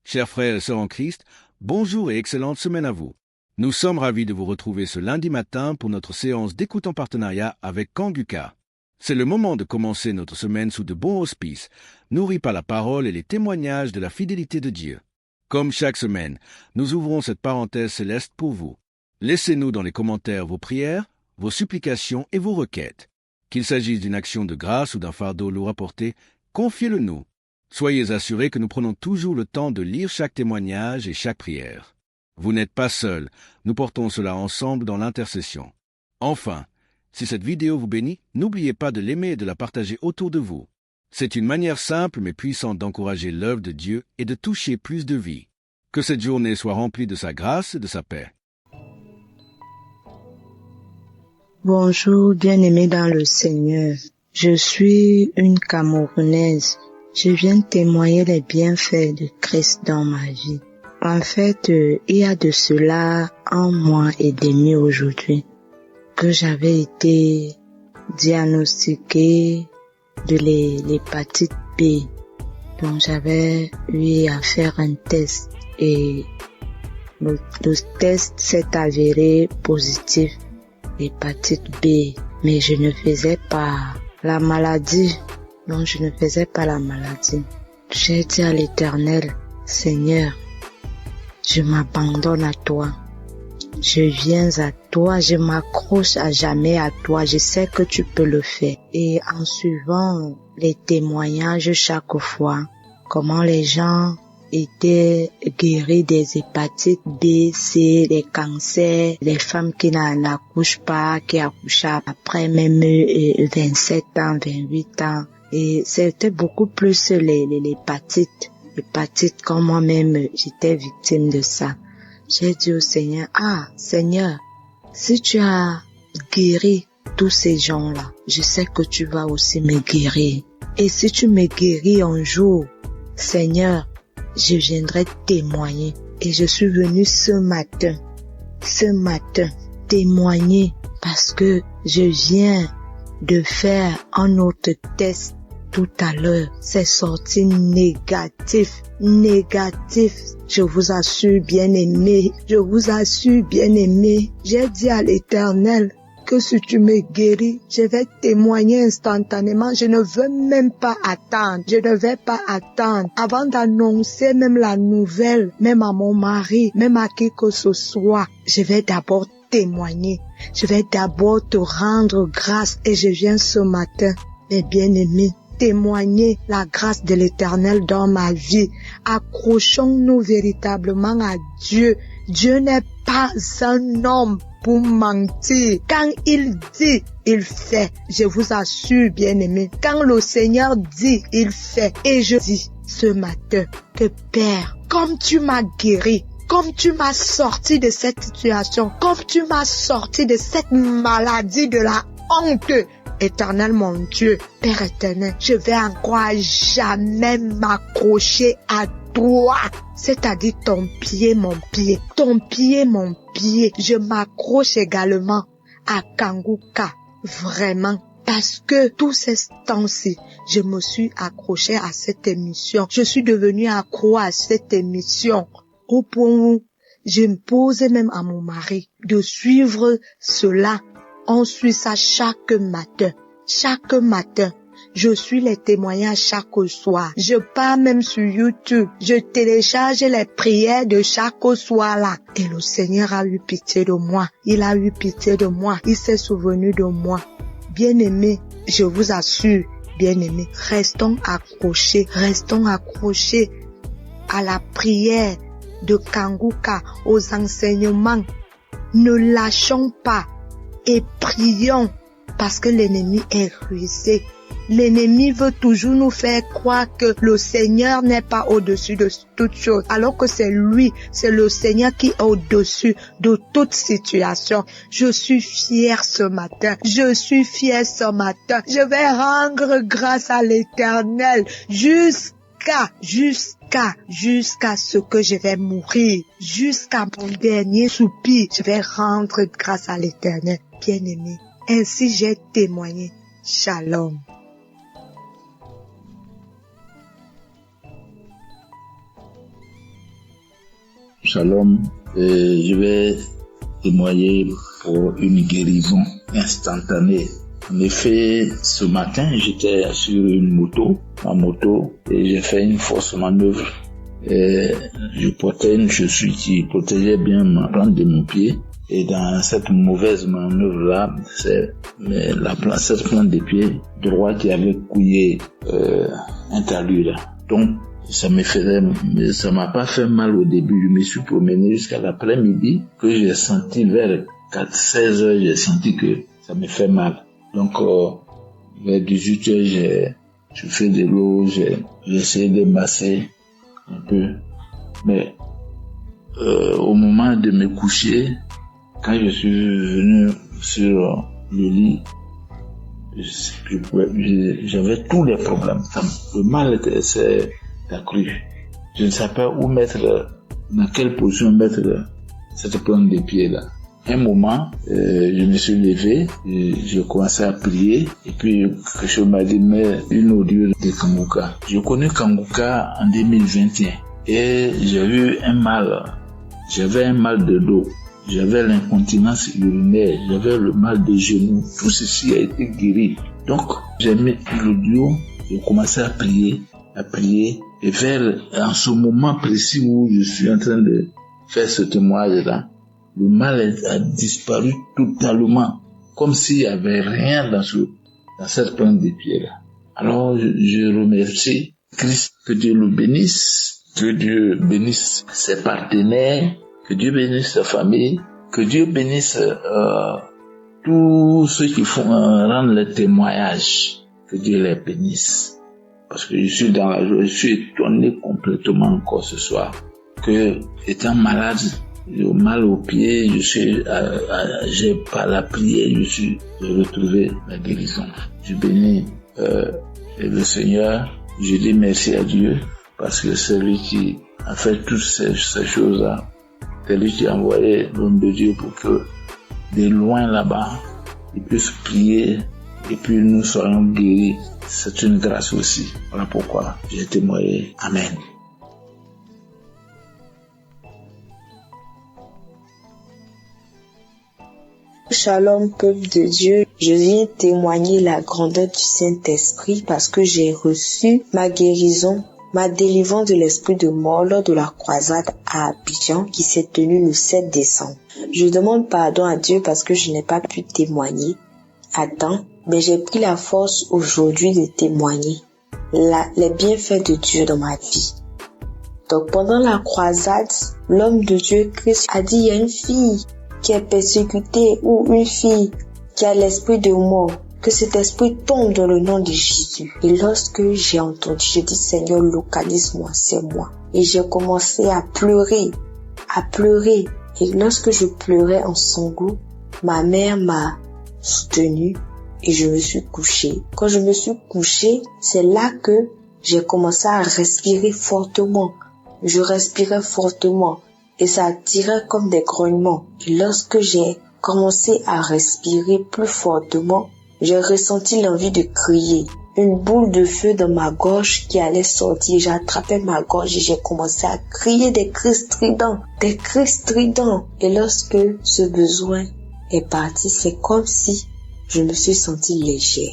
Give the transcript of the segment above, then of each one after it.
Chers frères et sœurs en Christ, bonjour et excellente semaine à vous. Nous sommes ravis de vous retrouver ce lundi matin pour notre séance d'écoute en partenariat avec Kanguka. C'est le moment de commencer notre semaine sous de bons auspices, nourris par la parole et les témoignages de la fidélité de Dieu. Comme chaque semaine, nous ouvrons cette parenthèse céleste pour vous. Laissez-nous dans les commentaires vos prières, vos supplications et vos requêtes. Qu'il s'agisse d'une action de grâce ou d'un fardeau lourd à porter, confiez-le-nous. Soyez assurés que nous prenons toujours le temps de lire chaque témoignage et chaque prière. Vous n'êtes pas seuls, nous portons cela ensemble dans l'intercession. Enfin, si cette vidéo vous bénit, n'oubliez pas de l'aimer et de la partager autour de vous. C'est une manière simple mais puissante d'encourager l'œuvre de Dieu et de toucher plus de vies. Que cette journée soit remplie de sa grâce et de sa paix. Bonjour, bien-aimés dans le Seigneur. Je suis une Camerounaise. Je viens témoigner les bienfaits de Christ dans ma vie. En fait, il y a de cela 1 mois et demi aujourd'hui que j'avais été diagnostiquée de l'hépatite B. Donc j'avais eu à faire un test et le test s'est avéré positif, hépatite B. Mais je ne faisais pas la maladie. Non, je ne faisais pas la maladie. J'ai dit à l'Éternel, Seigneur, je m'abandonne à toi. Je viens à toi, je m'accroche à jamais à toi. Je sais que tu peux le faire. Et en suivant les témoignages chaque fois, comment les gens étaient guéris des hépatites B, C, des cancers, les femmes qui n'accouchent pas, qui accouchent après même 27 ans, 28 ans. Et c'était beaucoup plus l'hépatite comme moi-même j'étais victime de ça. J'ai dit au Seigneur, Seigneur, si tu as guéri tous ces gens-là, je sais que tu vas aussi me guérir. Et si tu me guéris un jour, Seigneur, je viendrai témoigner. Et je suis venue ce matin, témoigner parce que je viens de faire un autre test tout à l'heure. C'est sorti négatif. Je vous assure, bien-aimé. J'ai dit à l'Éternel que si tu me guéris, je vais témoigner instantanément. Je ne veux même pas attendre. Avant d'annoncer même la nouvelle, même à mon mari, même à qui que ce soit. Je vais d'abord témoigner. Je vais d'abord te rendre grâce et je viens ce matin, mes bien-aimés, témoigner la grâce de l'Éternel dans ma vie. Accrochons-nous véritablement à Dieu. Dieu n'est pas un homme pour mentir. Quand il dit, il fait. Je vous assure, bien-aimés, quand le Seigneur dit, il fait. Et je dis ce matin que Père, comme tu m'as guéri, comme tu m'as sorti de cette situation, comme tu m'as sorti de cette maladie de la honte, Éternel mon Dieu, Père éternel, je vais encore à jamais m'accrocher à toi, c'est-à-dire ton pied, mon pied. Je m'accroche également à Kanguka, vraiment. Parce que tous ces temps-ci, je me suis accrochée à cette émission. Je suis devenue accro à cette émission. Au point où je me posais même à mon mari de suivre cela. On suit ça chaque matin. Je suis les témoignages chaque soir. Je pars même sur YouTube. Je télécharge les prières de chaque soir là. Et le Seigneur a eu pitié de moi. Il s'est souvenu de moi. Bien-aimés, je vous assure, bien-aimés, restons accrochés à la prière de Kanguka, aux enseignements. Ne lâchons pas et prions parce que l'ennemi est rusé. L'ennemi veut toujours nous faire croire que le Seigneur n'est pas au-dessus de toute chose, alors que c'est lui, c'est le Seigneur qui est au-dessus de toute situation. Je suis fière ce matin. Je vais rendre grâce à l'Éternel jusqu'à ce que je vais mourir, jusqu'à mon dernier soupir. Je vais rendre grâce à l'Éternel. Bien-aimé, ainsi j'ai témoigné. Shalom. Shalom. Je vais témoigner pour une guérison instantanée. En effet, ce matin, j'étais sur ma moto, et j'ai fait une fausse manœuvre. Et je portais une chaussure qui protégeait bien ma plante de mon pied. Et dans cette mauvaise manœuvre-là, c'est cette plante de pied droit qui avait couillé un talus là. Donc, ça m'a pas fait mal au début. Je me suis promené jusqu'à l'après-midi que j'ai senti vers 16 heures, j'ai senti que ça me fait mal. Donc, vers 18 heures, je fais de l'eau, j'ai essayé de masser un peu. Mais, au moment de me coucher, quand je suis venu sur le lit, j'avais tous les problèmes. Le mal s'est accru. Je ne savais pas dans quelle position mettre cette plante de pied là. Un moment, je me suis levé, j'ai commencé à prier, et puis quelque chose m'a dit, mais une audio de Kanguka. J'ai connu Kanguka en 2021 et j'ai eu j'avais un mal de dos. J'avais l'incontinence urinaire, j'avais le mal des genoux. Tout ceci a été guéri. Donc, j'ai mis l'audio, j'ai commencé à prier. Et en ce moment précis où je suis en train de faire ce témoignage-là, le mal a disparu totalement. Comme s'il n'y avait rien dans cette plante de pied-là. Alors, je remercie Christ, que Dieu le bénisse, que Dieu bénisse ses partenaires, que Dieu bénisse sa famille, que Dieu bénisse tous ceux qui rendent le témoignage, que Dieu les bénisse. Parce que je suis dans la joie, je suis étonné complètement encore ce soir que, étant malade, j'ai mal au pied, j'ai par la prière, j'ai retrouvé la guérison. Je bénis le Seigneur, je dis merci à Dieu parce que c'est lui qui a fait toutes ces choses-là. C'est lui qui a envoyé l'homme de Dieu pour que, de loin là-bas, il puisse prier et puis nous soyons guéris. C'est une grâce aussi. Voilà pourquoi j'ai témoigné. Amen. Shalom, peuple de Dieu. Je viens témoigner la grandeur du Saint-Esprit parce que j'ai reçu ma guérison, ma délivrance de l'esprit de mort lors de la croisade à Abidjan qui s'est tenue le 7 décembre. Je demande pardon à Dieu parce que je n'ai pas pu témoigner à temps, mais j'ai pris la force aujourd'hui de témoigner les bienfaits de Dieu dans ma vie. Donc pendant la croisade, l'homme de Dieu Christ a dit, il y a une fille qui est persécutée ou une fille qui a l'esprit de mort, que cet esprit tombe dans le nom de Jésus. Et lorsque j'ai entendu, j'ai dit, Seigneur, localise-moi, c'est moi. Et j'ai commencé à pleurer. Et lorsque je pleurais en sanglots, ma mère m'a soutenue et je me suis couchée. Quand je me suis couchée, c'est là que j'ai commencé à respirer fortement. Je respirais fortement et ça tirait comme des grognements. Et lorsque j'ai commencé à respirer plus fortement, j'ai ressenti l'envie de crier. Une boule de feu dans ma gorge qui allait sortir. J'ai attrapé ma gorge et j'ai commencé à crier des cris stridents. Et lorsque ce besoin est parti, c'est comme si je me suis sentie légère.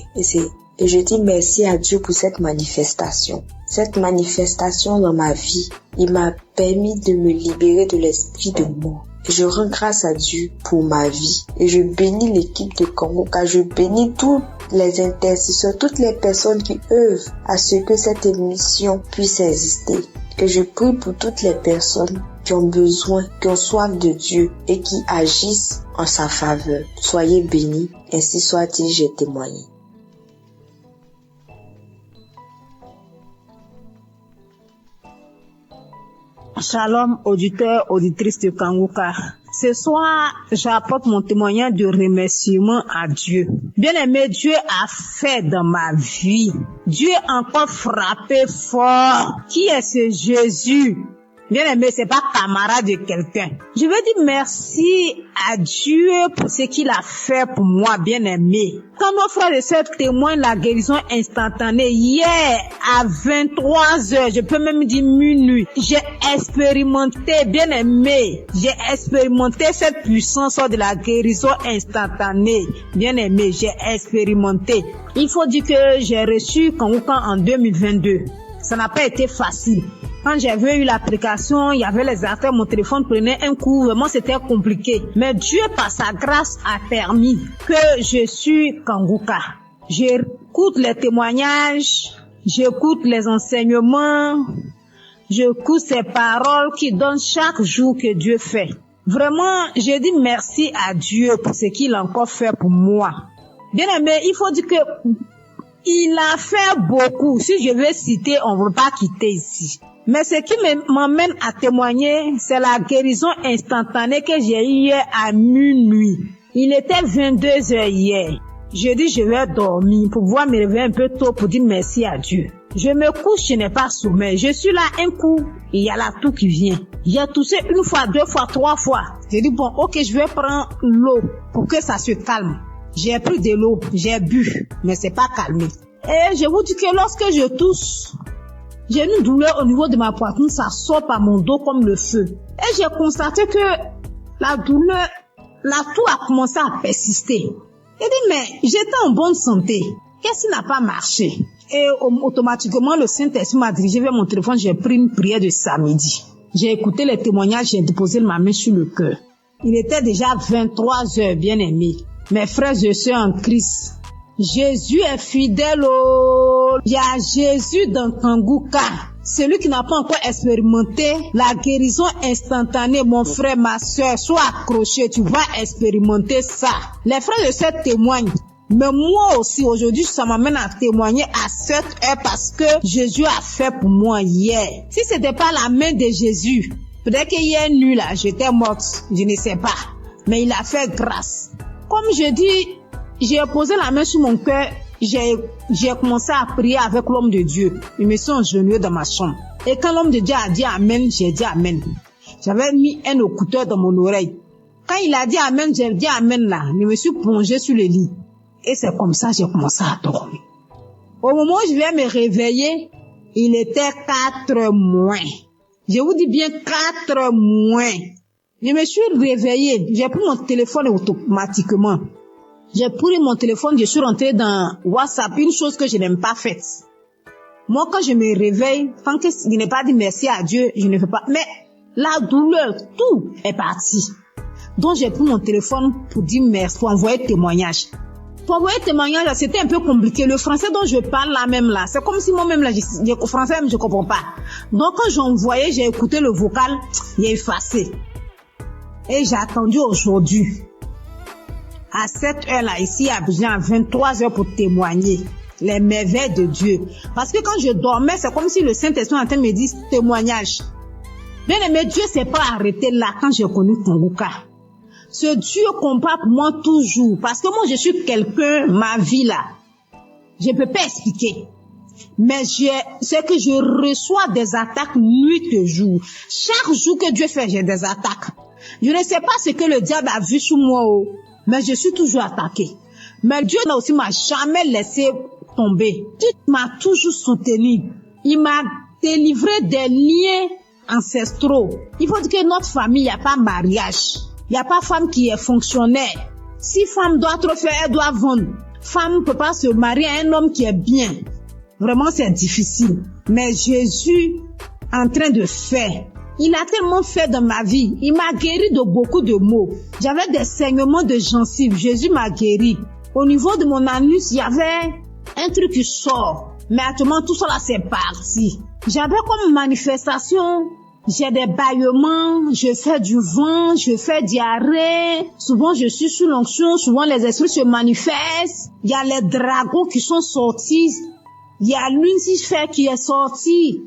Et je dis merci à Dieu pour cette manifestation. Cette manifestation dans ma vie, il m'a permis de me libérer de l'esprit de mort. Et je rends grâce à Dieu pour ma vie. Et je bénis l'équipe de Kanguka. Je bénis tous les intercesseurs, toutes les personnes qui œuvrent à ce que cette émission puisse exister. Et je prie pour toutes les personnes qui ont besoin, qui ont soif de Dieu et qui agissent en sa faveur. Soyez bénis. Ainsi soit-il, j'ai témoigné. Shalom, auditeurs, auditrices de Kanguka. Ce soir, j'apporte mon témoignage de remerciement à Dieu. Bien-aimé, Dieu a fait dans ma vie. Dieu a encore frappé fort. Qui est ce Jésus Bien aimé, c'est pas camarade de quelqu'un. Je veux dire merci à Dieu pour ce qu'il a fait pour moi, bien aimé. Quand nos frères et sœurs témoignent la guérison instantanée, hier à 23h, je peux même dire minuit, j'ai expérimenté, bien aimé, j'ai expérimenté cette puissance de la guérison instantanée. Bien aimé, j'ai expérimenté. Il faut dire que j'ai reçu Kanguka en 2022. Ça n'a pas été facile. Quand j'avais eu l'application, il y avait les affaires, mon téléphone prenait un coup, vraiment c'était compliqué. Mais Dieu, par sa grâce, a permis que je suis Kanguka. J'écoute les témoignages, j'écoute les enseignements, j'écoute ces paroles qui donnent chaque jour que Dieu fait. Vraiment, je dis merci à Dieu pour ce qu'il a encore fait pour moi. Bien aimé, il faut dire que il a fait beaucoup. Si je veux citer, on ne veut pas quitter ici. Mais ce qui m'emmène à témoigner, c'est la guérison instantanée que j'ai eue hier à minuit. Il était 22h hier. Je dis je vais dormir pour pouvoir me réveiller un peu tôt pour dire merci à Dieu. Je me couche, je n'ai pas sommeil. Je suis là un coup, il y a la toux qui vient. J'ai toussé une fois, deux fois, trois fois. J'ai dit bon, ok, je vais prendre l'eau pour que ça se calme. J'ai pris de l'eau, j'ai bu, mais c'est pas calmé. Et je vous dis que lorsque je tousse, j'ai une douleur au niveau de ma poitrine, ça sort par mon dos comme le feu. Et j'ai constaté que la douleur, la toux a commencé à persister. J'ai dit, mais j'étais en bonne santé. Qu'est-ce qui n'a pas marché? Et automatiquement, le Saint-Esprit m'a dirigé vers mon téléphone. J'ai pris une prière de samedi. J'ai écouté les témoignages, j'ai déposé ma main sur le cœur. Il était déjà 23h, bien aimé. Mes frères et sœurs en Christ, Jésus est fidèle. Il y a Jésus dans Kanguka. Celui qui n'a pas encore expérimenté la guérison instantanée, mon frère, ma soeur, sois accroché, tu vas expérimenter ça. Les frères et sœurs témoignent. Mais moi aussi, aujourd'hui, ça m'amène à témoigner à cette heure parce que Jésus a fait pour moi hier. Si c'était pas la main de Jésus, peut-être qu'hier nuit là, j'étais morte, je ne sais pas. Mais il a fait grâce. Comme je dis, j'ai posé la main sur mon cœur, j'ai commencé à prier avec l'homme de Dieu. Je me suis agenouillée dans ma chambre. Et quand l'homme de Dieu a dit Amen, j'ai dit Amen. J'avais mis un écouteur dans mon oreille. Quand il a dit Amen, j'ai dit Amen là. Je me suis plongée sur le lit. Et c'est comme ça que j'ai commencé à dormir. Au moment où je viens me réveiller, il était 4 moins. Je vous dis bien 4 moins. Je me suis réveillée. J'ai pris mon téléphone automatiquement. J'ai pris mon téléphone, je suis rentrée dans WhatsApp, une chose que je n'aime pas faite. Moi, quand je me réveille, tant que je n'ai pas dit merci à Dieu, je ne fais pas. Mais la douleur, tout est parti. Donc, j'ai pris mon téléphone pour dire merci, pour envoyer témoignage. Pour envoyer témoignage, c'était un peu compliqué. Le français dont je parle là même là, c'est comme si moi-même là, le français même je comprends pas. Donc, quand j'envoyais, j'ai écouté le vocal, j'ai effacé. Et j'ai attendu aujourd'hui. À cette heure-là, ici à Abidjan, à 23h pour témoigner les merveilles de Dieu. Parce que quand je dormais, c'est comme si le Saint-Esprit en train de me dire témoignage. Bien aimé, Dieu s'est pas arrêté là quand j'ai connu Kanguka. Ce Dieu combat pour moi toujours. Parce que moi, je suis quelqu'un, ma vie là, je peux pas expliquer. Mais c'est que je reçois des attaques nuit et jour. Chaque jour que Dieu fait, j'ai des attaques. Je ne sais pas ce que le diable a vu sur moi, mais je suis toujours attaquée. Mais Dieu aussi m'a jamais laissé tomber. Dieu m'a toujours soutenu. Il m'a délivré des liens ancestraux. Il faut dire que notre famille, il n'y a pas mariage. Il n'y a pas femme qui est fonctionnaire. Si femme doit trop faire, elle doit vendre. Femme ne peut pas se marier à un homme qui est bien. Vraiment, c'est difficile. Mais Jésus, en train de faire, il a tellement fait dans ma vie. Il m'a guéri de beaucoup de maux. J'avais des saignements de gencives. Jésus m'a guéri. Au niveau de mon anus, il y avait un truc qui sort. Mais actuellement, tout ça là, c'est parti. J'avais comme manifestation, j'ai des bâillements, je fais du vent, je fais diarrhée. Souvent, je suis sous l'onction. Souvent, les esprits se manifestent. Il y a les dragons qui sont sortis. Il y a Lucifer qui est sorti.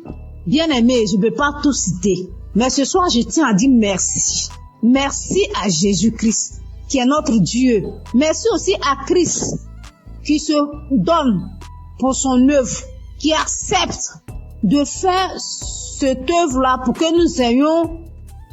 Bien aimé, je ne peux pas tout citer. Mais ce soir, je tiens à dire merci. Merci à Jésus-Christ, qui est notre Dieu. Merci aussi à Christ, qui se donne pour son œuvre, qui accepte de faire cette œuvre-là pour que nous ayons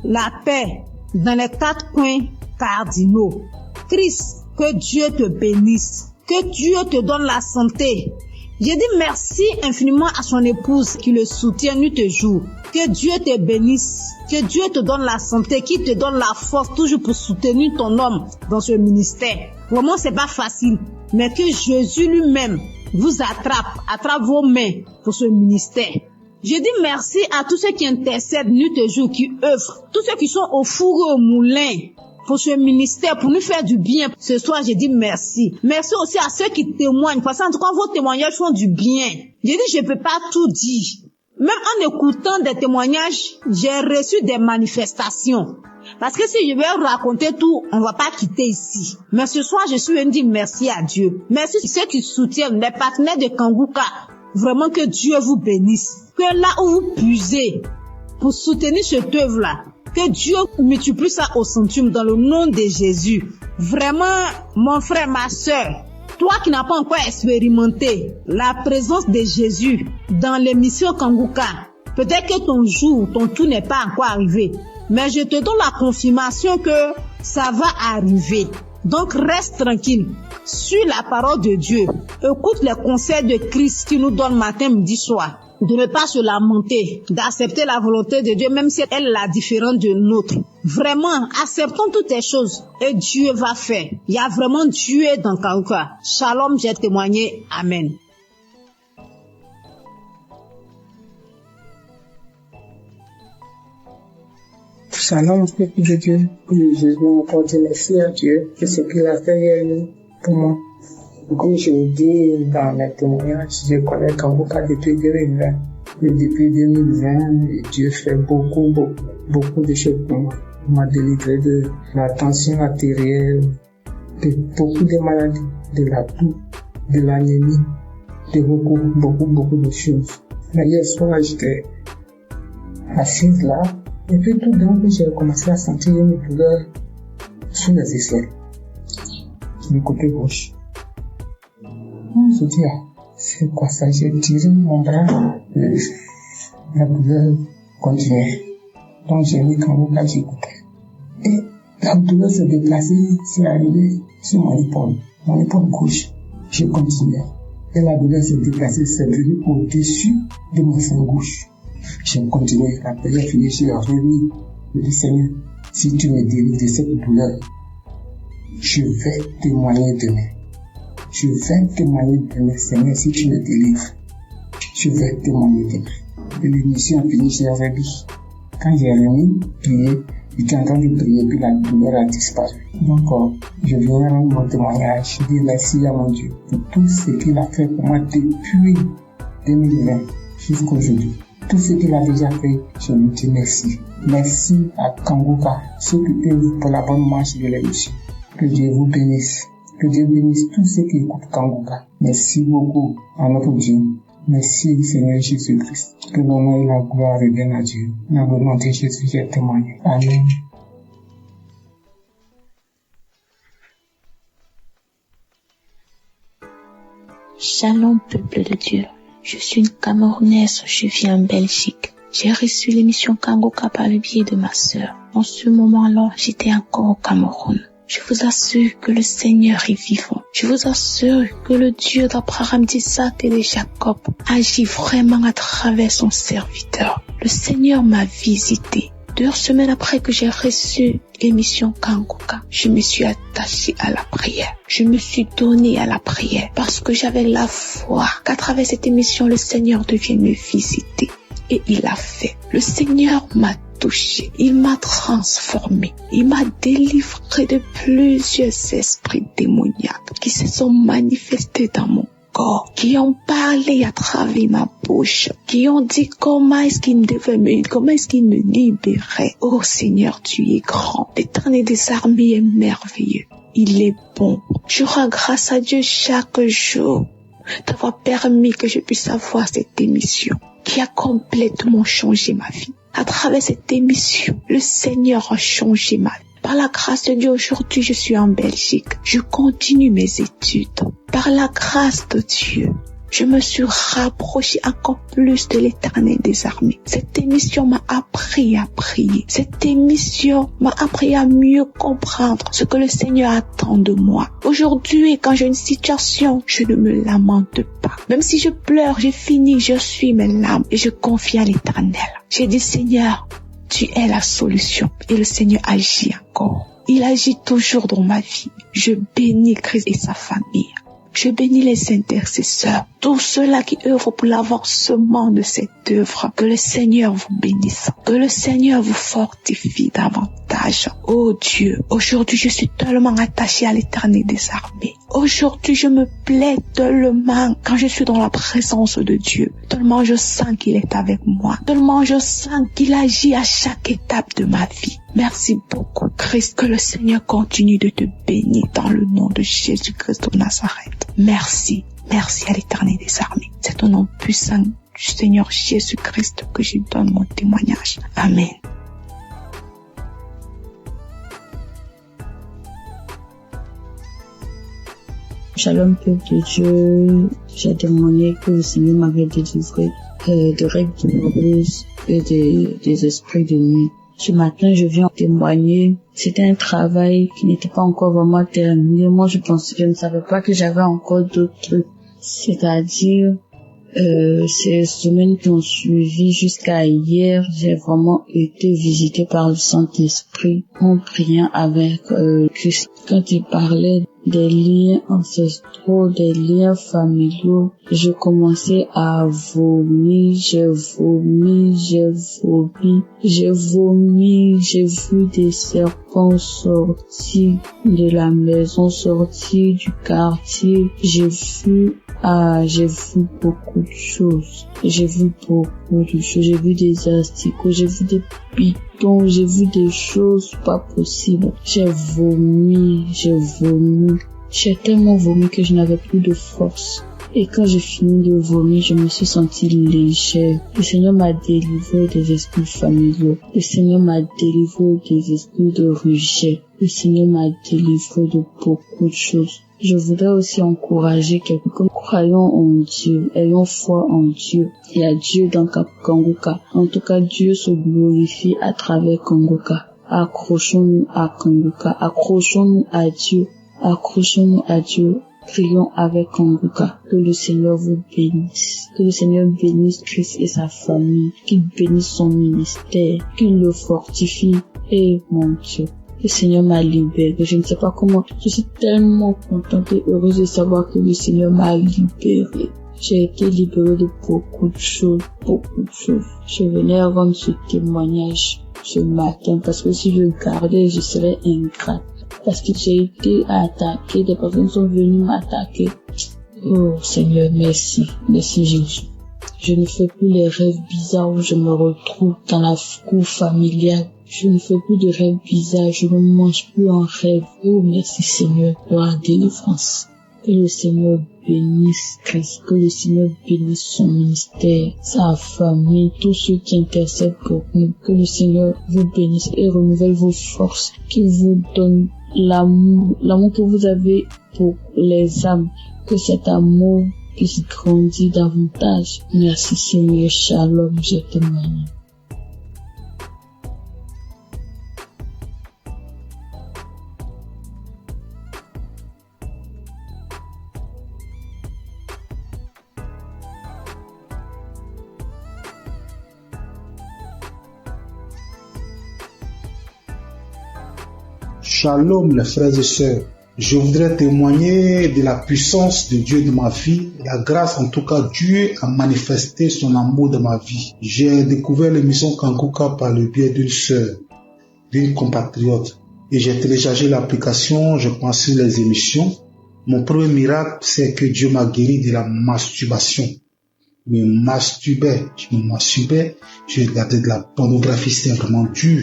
la paix dans les 4 coins cardinaux. Christ, que Dieu te bénisse, que Dieu te donne la santé. Je dis merci infiniment à son épouse qui le soutient nuit et jour. Que Dieu te bénisse, que Dieu te donne la santé, qu'il te donne la force toujours pour soutenir ton homme dans ce ministère. Vraiment, c'est pas facile, mais que Jésus lui-même vous attrape vos mains pour ce ministère. Je dis merci à tous ceux qui intercèdent nuit et jour, qui œuvrent, tous ceux qui sont au four et au moulin pour ce ministère, pour nous faire du bien. Ce soir, je dis merci. Merci aussi à ceux qui témoignent, parce qu'en tout cas, vos témoignages font du bien. Je dis, je peux pas tout dire. Même en écoutant des témoignages, j'ai reçu des manifestations. Parce que si je vais raconter tout, on va pas quitter ici. Mais ce soir, je suis venue dire merci à Dieu. Merci à ceux qui soutiennent, les partenaires de Kanguka. Vraiment que Dieu vous bénisse. Que là où vous puisez pour soutenir cette œuvre-là, que Dieu multiplie ça au centuple dans le nom de Jésus. Vraiment, mon frère, ma soeur, toi qui n'as pas encore expérimenté la présence de Jésus dans l'émission Kanguka, peut-être que ton jour, ton tour n'est pas encore arrivé. Mais je te donne la confirmation que ça va arriver. Donc reste tranquille. Suis la parole de Dieu. Écoute les conseils de Christ qui nous donne matin, midi, soir. De ne pas se lamenter, d'accepter la volonté de Dieu, même si elle est la différente de nôtre. Vraiment, acceptons toutes les choses et Dieu va faire. Il y a vraiment Dieu dans Kanguka. Shalom, j'ai témoigné. Amen. Shalom, peuple de Dieu. Je veux encore dire merci à Dieu de ce qu'il a fait pour moi. Comme je le dis dans mes témoignages, je connais Kanguka depuis 2020. Et depuis 2020, Dieu fait beaucoup de choses pour moi. Il m'a délivré de la tension artérielle, de beaucoup de maladies, de la toux, de l'anémie, de beaucoup de choses. Mais hier soir, j'étais assise là, et puis tout d'un coup, j'ai commencé à sentir une douleur sous les aisselles, du côté gauche. Je dis, c'est quoi ça? J'ai tiré mon bras, la douleur continuait. Donc j'ai mis Kanguka, j'écoutais. Et la douleur se déplaçait, c'est arrivé sur mon épaule gauche. Je continuais. Et la douleur se déplaçait, c'est venu au-dessus de mon sein gauche. J'ai continué. La prière finie, j'ai remis. Je dis, Seigneur, si tu me délivres de cette douleur, je vais témoigner demain. Je vais témoigner demain, Seigneur, si tu me délivres. Je vais témoigner demain. Et l'émission a fini, j'ai remis. Quand j'ai remis, prier, j'étais en train de prier, puis la douleur a disparu. Donc, je viens rendre mon témoignage. Je dis merci à mon Dieu pour tout ce qu'il a fait pour moi depuis 2020 jusqu'à aujourd'hui. Tout ce qu'il a déjà fait, je lui dis merci. Merci à Kanguka, ceux qui œuvrent pour la bonne marche de l'émission. Que Dieu vous bénisse. Que Dieu bénisse tous ceux qui écoutent Kanguka. Merci beaucoup à notre Dieu. Merci Seigneur Jésus-Christ. Que l'honneur et la gloire reviennent à Dieu. Dans le nom de Jésus, j'ai témoigné. Amen. Shalom, peuple de Dieu. Je suis une Camerounaise, je vis en Belgique. J'ai reçu l'émission Kanguka par le biais de ma sœur. En ce moment-là, j'étais encore au Cameroun. Je vous assure que le Seigneur est vivant. Je vous assure que le Dieu d'Abraham, d'Isaac et de Jacob agit vraiment à travers son serviteur. Le Seigneur m'a visité. 2 semaines après que j'ai reçu l'émission Kanguka, je me suis attachée à la prière. Je me suis donnée à la prière parce que j'avais la foi qu'à travers cette émission, le Seigneur devienne me visiter. Et il l'a fait. Le Seigneur m'a touché. Il m'a transformé. Il m'a délivré de plusieurs esprits démoniaques qui se sont manifestés dans mon corps, qui ont parlé à travers ma bouche, qui ont dit comment est-ce qu'il me libérait. Oh Seigneur, tu es grand. L'Éternel des armées est merveilleux. Il est bon. Je rends grâce à Dieu chaque jour d'avoir permis que je puisse avoir cette émission qui a complètement changé ma vie. À travers cette émission, le Seigneur a changé ma vie. Par la grâce de Dieu, aujourd'hui, je suis en Belgique. Je continue mes études. Par la grâce de Dieu, je me suis rapprochée encore plus de l'Éternel des armées. Cette émission m'a appris à prier. Cette émission m'a appris à mieux comprendre ce que le Seigneur attend de moi. Aujourd'hui, quand j'ai une situation, je ne me lamente pas. Même si je pleure, j'ai fini, je suis mes larmes et je confie à l'Éternel. J'ai dit, Seigneur, tu es la solution. Et le Seigneur agit encore. Il agit toujours dans ma vie. Je bénis Christ et sa famille. Je bénis les intercesseurs, tous ceux-là qui œuvrent pour l'avancement de cette œuvre. Que le Seigneur vous bénisse, que le Seigneur vous fortifie davantage. Oh Dieu, aujourd'hui je suis tellement attachée à l'Éternel des armées. Aujourd'hui je me plais tellement quand je suis dans la présence de Dieu. Tellement je sens qu'il est avec moi. Tellement je sens qu'il agit à chaque étape de ma vie. Merci beaucoup Christ, que le Seigneur continue de te bénir dans le nom de Jésus-Christ de Nazareth. Merci, merci à l'Éternel des armées. C'est au nom puissant du Seigneur Jésus-Christ que je donne mon témoignage. Amen. Shalom peuple de Dieu, j'ai témoigné que le Seigneur m'avait délivré de règles douloureuses et des esprits de nuit. Ce matin, je viens témoigner. C'était un travail qui n'était pas encore vraiment terminé. Moi, je ne savais pas que j'avais encore d'autres trucs. C'est-à-dire, ces semaines qui ont suivi jusqu'à hier, j'ai vraiment été visitée par le Saint-Esprit en priant avec Christ. Quand il parlait des liens ancestraux, des liens familiaux, je commençais à vomir, j'ai vu des serpents sortir de la maison, sortir du quartier, j'ai vu beaucoup de choses. J'ai vu des asticots, j'ai vu des pitons, j'ai vu des choses pas possibles. J'ai vomi. J'ai tellement vomi que je n'avais plus de force. Et quand j'ai fini de vomir, je me suis sentie légère. Le Seigneur m'a délivré des esprits familiaux. Le Seigneur m'a délivré des esprits de rejet. Le Seigneur m'a délivré de beaucoup de choses. Je voudrais aussi encourager quelqu'un. Croyons en Dieu, ayons foi en Dieu. Il y a Dieu dans Kanguka. En tout cas, Dieu se glorifie à travers Kanguka. Accrochons-nous à Kanguka. Accrochons-nous à Dieu. Accrochons-nous à Dieu. Prions avec Kanguka. Que le Seigneur vous bénisse. Que le Seigneur bénisse Christ et sa famille. Qu'il bénisse son ministère. Qu'il le fortifie. Et mon Dieu, le Seigneur m'a libéré. Je ne sais pas comment. Je suis tellement contente et heureuse de savoir que le Seigneur m'a libéré. J'ai été libérée de beaucoup de choses. Je venais rendre ce témoignage ce matin parce que si je le gardais, je serais ingrate. Parce que j'ai été attaquée, des personnes sont venues m'attaquer. Oh Seigneur, merci. Merci Jésus. Je ne fais plus les rêves bizarres où je me retrouve dans la cour familiale. Je ne fais plus de rêves bizarres, je ne mange plus en rêve. Oh merci Seigneur pour la délivrance. Que le Seigneur bénisse Christ, que le Seigneur bénisse son ministère, sa famille, tous ceux qui intercèdent pour nous. Que le Seigneur vous bénisse et renouvelle vos forces, qu'il vous donne l'amour que vous avez pour les âmes, que cet amour puisse grandir davantage. Merci Seigneur, shalom, je témoigne. Shalom les frères et sœurs, je voudrais témoigner de la puissance de Dieu dans ma vie, la grâce en tout cas, Dieu a manifesté son amour dans ma vie. J'ai découvert l'émission Kanguka par le biais d'une sœur, d'une compatriote, et j'ai téléchargé l'application, je pense sur les émissions. Mon premier miracle, c'est que Dieu m'a guéri de la masturbation. Je me masturbais, je regardais de la pornographie, c'était vraiment dur.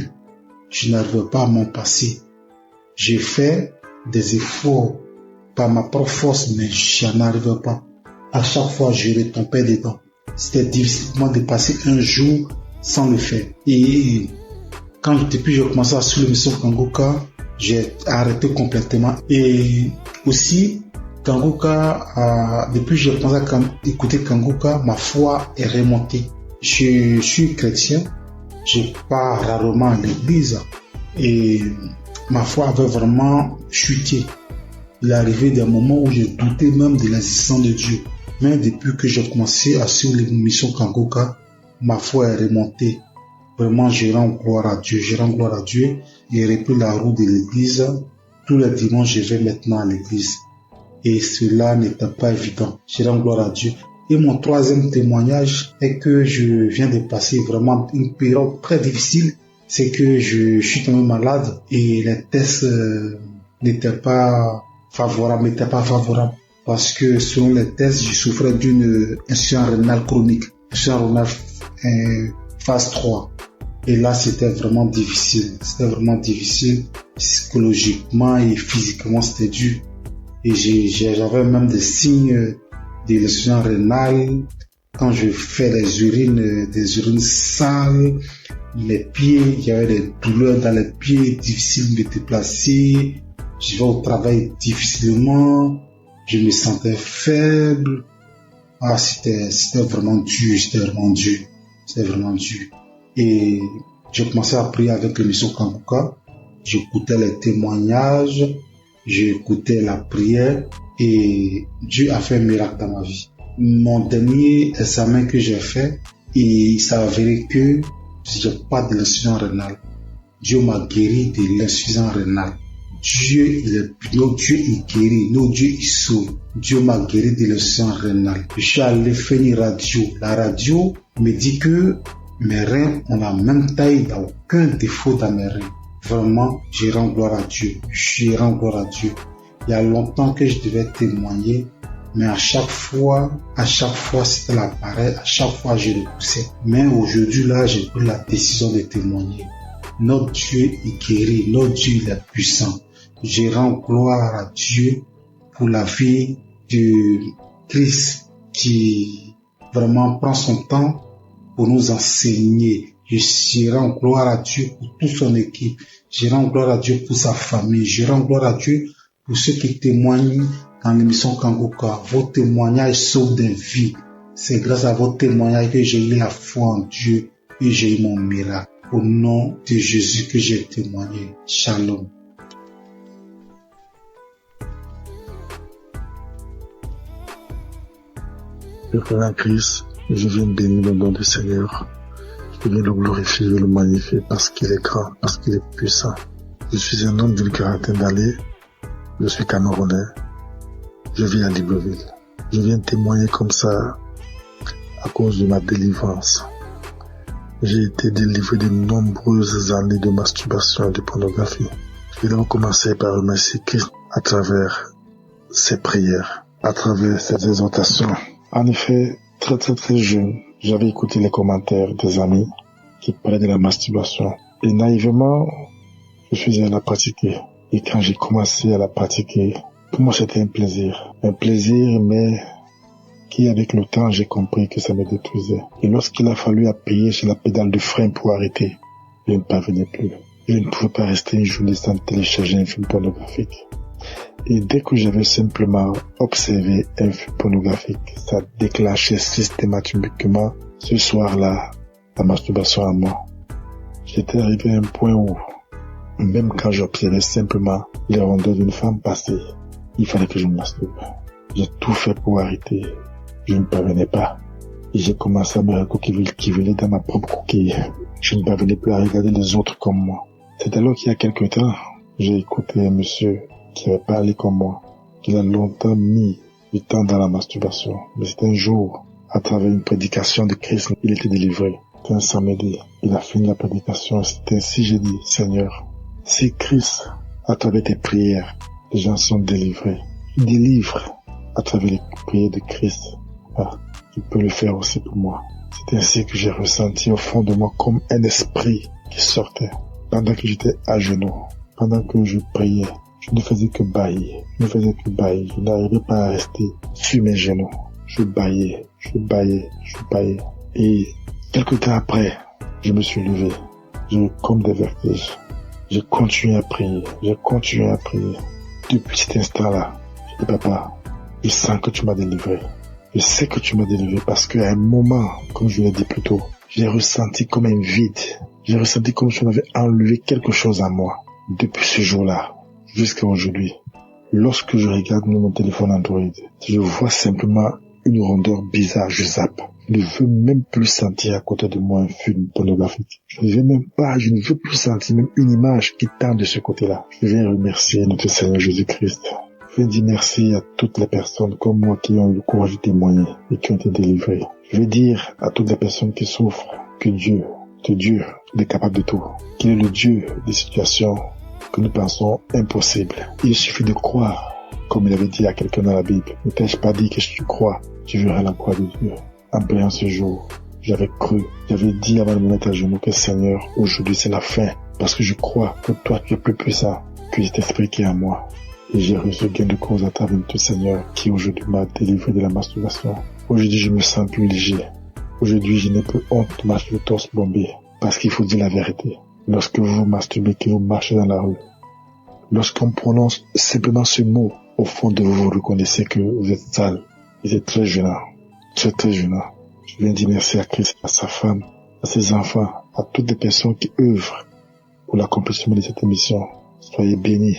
Je n'arrivais pas à m'en passer. J'ai fait des efforts par ma propre force, mais je n'arrivais pas. À chaque fois, je retombais dedans. C'était difficile pour moi de passer un jour sans le faire. Et depuis j'ai commencé à suivre l'émission Kanguka, j'ai arrêté complètement. Et aussi, Kanguka, depuis que j'ai commencé à écouter Kanguka, ma foi est remontée. Je suis chrétien, je pars rarement à l'église et ma foi avait vraiment chuté. Il est arrivé des moments où je doutais même de l'existence de Dieu. Mais depuis que j'ai commencé à suivre l'émission Kanguka, ma foi est remontée. Vraiment, je rends gloire à Dieu. Je rends gloire à Dieu et repris la route de l'église. Tous les dimanches, je vais maintenant à l'église. Et cela n'était pas évident. Je rends gloire à Dieu. Et mon troisième témoignage est que je viens de passer vraiment une période très difficile. C'est que je suis tombé malade et les tests n'étaient pas favorables. Parce que selon les tests, je souffrais d'une insuffisance rénale chronique. Insuffisance rénale phase 3. Et là, c'était vraiment difficile. Psychologiquement et physiquement, c'était dur. Et j'avais même des signes de l'insuffisance rénale. Quand je fais des urines sales, les pieds, il y avait des douleurs dans les pieds, difficile de me déplacer. Je vais au travail difficilement. Je me sentais faible. C'était vraiment dur. Et j'ai commencé à prier avec l'émission Kanguka. J'écoutais les témoignages, j'écoutais la prière et Dieu a fait un miracle dans ma vie. Mon dernier examen que j'ai fait, il s'est avéré que j'ai pas de l'insuffisance rénale. Dieu m'a guéri de l'insuffisance rénale. Notre Dieu il guérit, notre Dieu il sauve. Dieu m'a guéri de l'insuffisance rénale. Je suis allé faire une radio. La radio me dit que mes reins ont la même taille, il n'y a aucun défaut dans mes reins. Vraiment, je rends gloire à Dieu. Il y a longtemps que je devais témoigner, mais à chaque fois, c'était la pareille, à chaque fois, je repoussais. Mais aujourd'hui, là, j'ai pris la décision de témoigner. Notre Dieu est guéri, notre Dieu il est puissant. Je rends gloire à Dieu pour la vie de Christ qui vraiment prend son temps pour nous enseigner. Je rends gloire à Dieu pour toute son équipe. Je rends gloire à Dieu pour sa famille. Je rends gloire à Dieu pour ceux qui témoignent dans l'émission Kanguka. Vos témoignages sauvent des vies. C'est grâce à vos témoignages que j'ai eu la foi en Dieu et j'ai eu mon miracle. Au nom de Jésus que j'ai témoigné. Shalom. Le frère Christ, je viens bénir le nom du Seigneur. Je viens le glorifier, le magnifier parce qu'il est grand, parce qu'il est puissant. Je suis un homme d'une quarantaine d'années. Je suis Camerounais. Je vis à Libreville. Je viens témoigner comme ça à cause de ma délivrance. J'ai été délivré de nombreuses années de masturbation et de pornographie. Je vais donc commencer par remercier Christ à travers ses prières, à travers ses exhortations. En effet, très jeune, j'avais écouté les commentaires des amis qui parlaient de la masturbation. Et naïvement, je faisais à la pratiquer. Et quand j'ai commencé à la pratiquer, pour moi c'était un plaisir. Un plaisir, mais qui avec le temps, j'ai compris que ça me détruisait. Et lorsqu'il a fallu appuyer sur la pédale de frein pour arrêter, je ne parvenais plus. Je ne pouvais pas rester une journée sans télécharger un film pornographique. Et dès que j'avais simplement observé un film pornographique, ça déclenchait systématiquement ce soir-là la masturbation à moi. J'étais arrivé à un point où, même quand j'observais simplement les rondeurs d'une femme passer, il fallait que je me masturbe. J'ai tout fait pour arrêter. Je ne parvenais pas. Et j'ai commencé à me recoquiller dans ma propre coquille. Je ne parvenais plus à regarder les autres comme moi. C'est alors qu'il y a quelque temps, j'ai écouté un monsieur qui avait parlé comme moi, qu'il a longtemps mis du temps dans la masturbation. Mais c'était un jour, à travers une prédication de Christ, il était délivré. C'était un samedi. Il a fini la prédication. C'était ainsi, j'ai dit, Seigneur, si Christ, à travers tes prières, les gens sont délivrés, il délivre à travers les prières de Christ. Tu peux le faire aussi pour moi. C'est ainsi que j'ai ressenti au fond de moi comme un esprit qui sortait. Pendant que j'étais à genoux, pendant que je priais, je ne faisais que bâiller. Je n'arrivais pas à rester sur mes genoux. Je bâillais. Et quelque temps après, je me suis levé. J'ai eu comme des vertiges. J'ai continué à prier. Depuis cet instant-là, j'ai dit, papa, Je sens que tu m'as délivré. Je sais que tu m'as délivré parce qu'à un moment, comme je l'ai dit plus tôt, j'ai ressenti comme un vide. J'ai ressenti comme si on avait enlevé quelque chose à moi. Depuis ce jour-là, jusqu'à aujourd'hui, lorsque je regarde mon téléphone Android, je vois simplement une rondeur bizarre, je zappe. Je ne veux même plus sentir à côté de moi un film pornographique. Je ne veux plus sentir même une image qui tend de ce côté-là. Je viens remercier notre Seigneur Jésus-Christ. Je viens dire merci à toutes les personnes comme moi qui ont eu le courage de témoigner et qui ont été délivrées. Je veux dire à toutes les personnes qui souffrent que Dieu, il est capable de tout. Qu'il est le Dieu des situations que nous pensons impossibles. Il suffit de croire, comme il avait dit à quelqu'un dans la Bible. Ne t'ai-je pas dit que si tu crois, tu verras la croix de Dieu. En priant ce jour, j'avais cru, j'avais dit avant de me mettre à genoux que Seigneur, aujourd'hui c'est la fin. Parce que je crois que toi tu es plus puissant que cet esprit qui est en moi. Et j'ai reçu gain de cause à travers tout Seigneur qui aujourd'hui m'a délivré de la masturbation. Aujourd'hui je me sens plus léger. Aujourd'hui je n'ai plus honte de marcher le torse bombé. Parce qu'il faut dire la vérité. Lorsque vous vous masturbez, que vous marchez dans la rue, lorsqu'on prononce simplement ce mot, au fond de vous, vous reconnaissez que vous êtes sale. Vous êtes très gênant. Très gênant. Je viens dire merci à Christ, à sa femme, à ses enfants, à toutes les personnes qui œuvrent pour l'accomplissement de cette émission. Soyez bénis.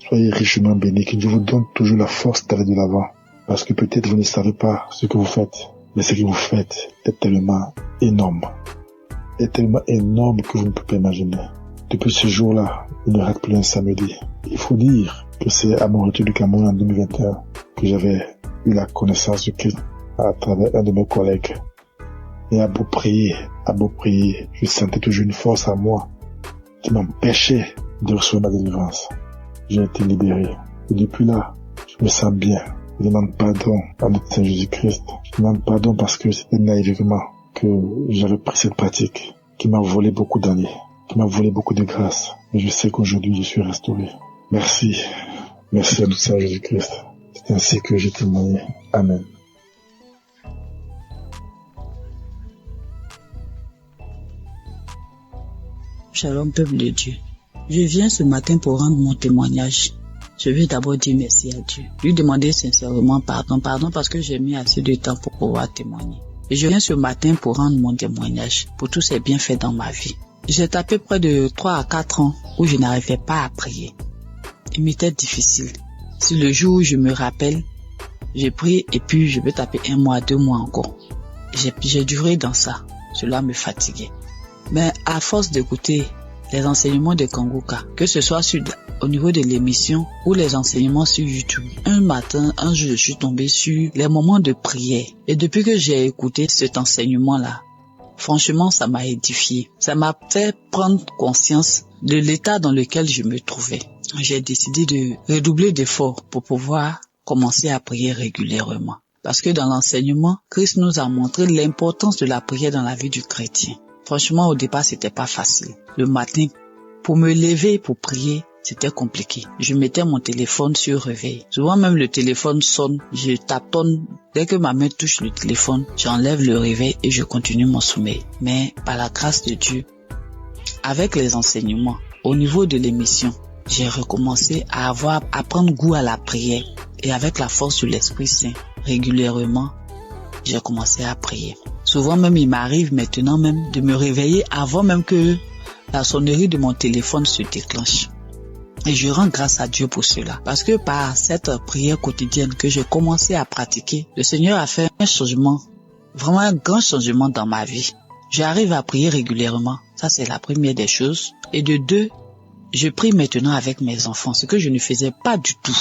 Soyez richement bénis. Que Dieu vous donne toujours la force d'aller de l'avant. Parce que peut-être vous ne savez pas ce que vous faites. Mais ce que vous faites est tellement énorme. Est tellement énorme que vous ne pouvez pas imaginer. Depuis ce jour-là, il ne rate plus un samedi. Il faut dire que c'est à mon retour du Cameroun en 2021 que j'avais eu la connaissance de Christ à travers un de mes collègues. Et à beau prier, je sentais toujours une force à moi qui m'empêchait de recevoir ma délivrance. J'ai été libéré. Et depuis là, je me sens bien. Je demande pardon à notre Seigneur Jésus-Christ. Je demande pardon parce que c'était naïvement que j'avais pris cette pratique qui m'a volé beaucoup d'années, qui m'a volé beaucoup de grâce. Et je sais qu'aujourd'hui je suis restauré. Merci. Merci à notre Seigneur Jésus-Christ. C'est ainsi que j'ai témoigné. Amen. Shalom peuple de Dieu. Je viens ce matin pour rendre mon témoignage. Je veux d'abord dire merci à Dieu. Lui demander sincèrement pardon parce que j'ai mis assez de temps pour pouvoir témoigner. Et je viens ce matin pour rendre mon témoignage pour tous ces bienfaits dans ma vie. J'ai tapé près de 3 à 4 ans où je n'arrivais pas à prier. Il m'était difficile. Si le jour où je me rappelle, j'ai prié et puis je peux taper 1 mois, 2 mois encore. J'ai duré dans ça. Cela me fatiguait. Mais à force d'écouter les enseignements de Kanguka, que ce soit au niveau de l'émission ou les enseignements sur YouTube, un matin, un jour, je suis tombé sur les moments de prière. Et depuis que j'ai écouté cet enseignement-là, franchement, ça m'a édifié. Ça m'a fait prendre conscience de l'état dans lequel je me trouvais. J'ai décidé de redoubler d'efforts pour pouvoir commencer à prier régulièrement. Parce que dans l'enseignement, Christ nous a montré l'importance de la prière dans la vie du chrétien. Franchement, au départ, c'était pas facile. Le matin, pour me lever pour prier, c'était compliqué. Je mettais mon téléphone sur réveil. Souvent même le téléphone sonne, je tâtonne. Dès que ma main touche le téléphone, j'enlève le réveil et je continue mon sommeil. Mais par la grâce de Dieu, avec les enseignements, au niveau de l'émission, j'ai recommencé à prendre goût à la prière. Et avec la force de l'Esprit Saint, régulièrement, j'ai commencé à prier. Souvent même, il m'arrive maintenant même de me réveiller avant même que la sonnerie de mon téléphone se déclenche. Et je rends grâce à Dieu pour cela. Parce que par cette prière quotidienne que j'ai commencé à pratiquer, le Seigneur a fait un changement, vraiment un grand changement dans ma vie. J'arrive à prier régulièrement. Ça, c'est la première des choses. Et de 2, je prie maintenant avec mes enfants, ce que je ne faisais pas du tout.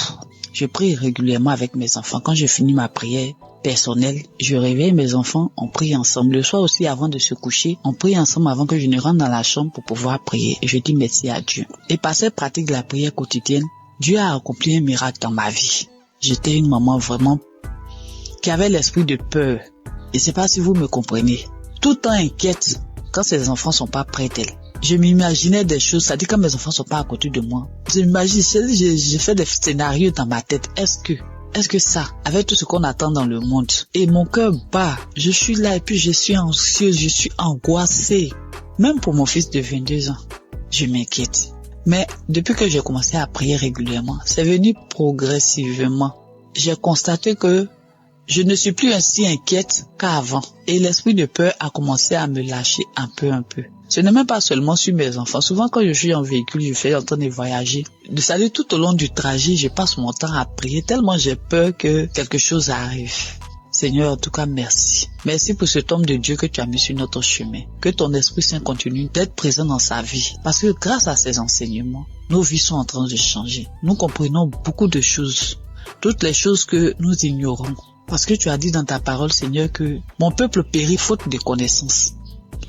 Je prie régulièrement avec mes enfants. Quand je finis ma prière personnelle, je réveille mes enfants, on prie ensemble. Le soir aussi, avant de se coucher, on prie ensemble avant que je ne rentre dans la chambre pour pouvoir prier. Et je dis merci à Dieu. Et par cette pratique de la prière quotidienne, Dieu a accompli un miracle dans ma vie. J'étais une maman vraiment qui avait l'esprit de peur. Et c'est pas si vous me comprenez. Tout le temps inquiète quand ses enfants sont pas près d'elle. Je m'imaginais des choses, c'est-à-dire quand mes enfants sont pas à côté de moi. J'ai fait des scénarios dans ma tête. Est-ce que ça, avec tout ce qu'on attend dans le monde, et mon cœur bat, je suis là et puis je suis anxieuse, je suis angoissée. Même pour mon fils de 22 ans, je m'inquiète. Mais depuis que j'ai commencé à prier régulièrement, c'est venu progressivement. j'ai constaté que je ne suis plus ainsi inquiète qu'avant. Et l'esprit de peur a commencé à me lâcher un peu. Ce n'est même pas seulement sur mes enfants. Souvent, quand je suis en véhicule, je fais en train de voyager. C'est-à-dire, tout au long du trajet, je passe mon temps à prier tellement j'ai peur que quelque chose arrive. Seigneur, en tout cas, merci. Merci pour cet homme de Dieu que tu as mis sur notre chemin. Que ton Esprit Saint continue d'être présent dans sa vie. Parce que grâce à ces enseignements, nos vies sont en train de changer. Nous comprenons beaucoup de choses. Toutes les choses que nous ignorons. Parce que tu as dit dans ta parole, Seigneur, que mon peuple périt faute de connaissance.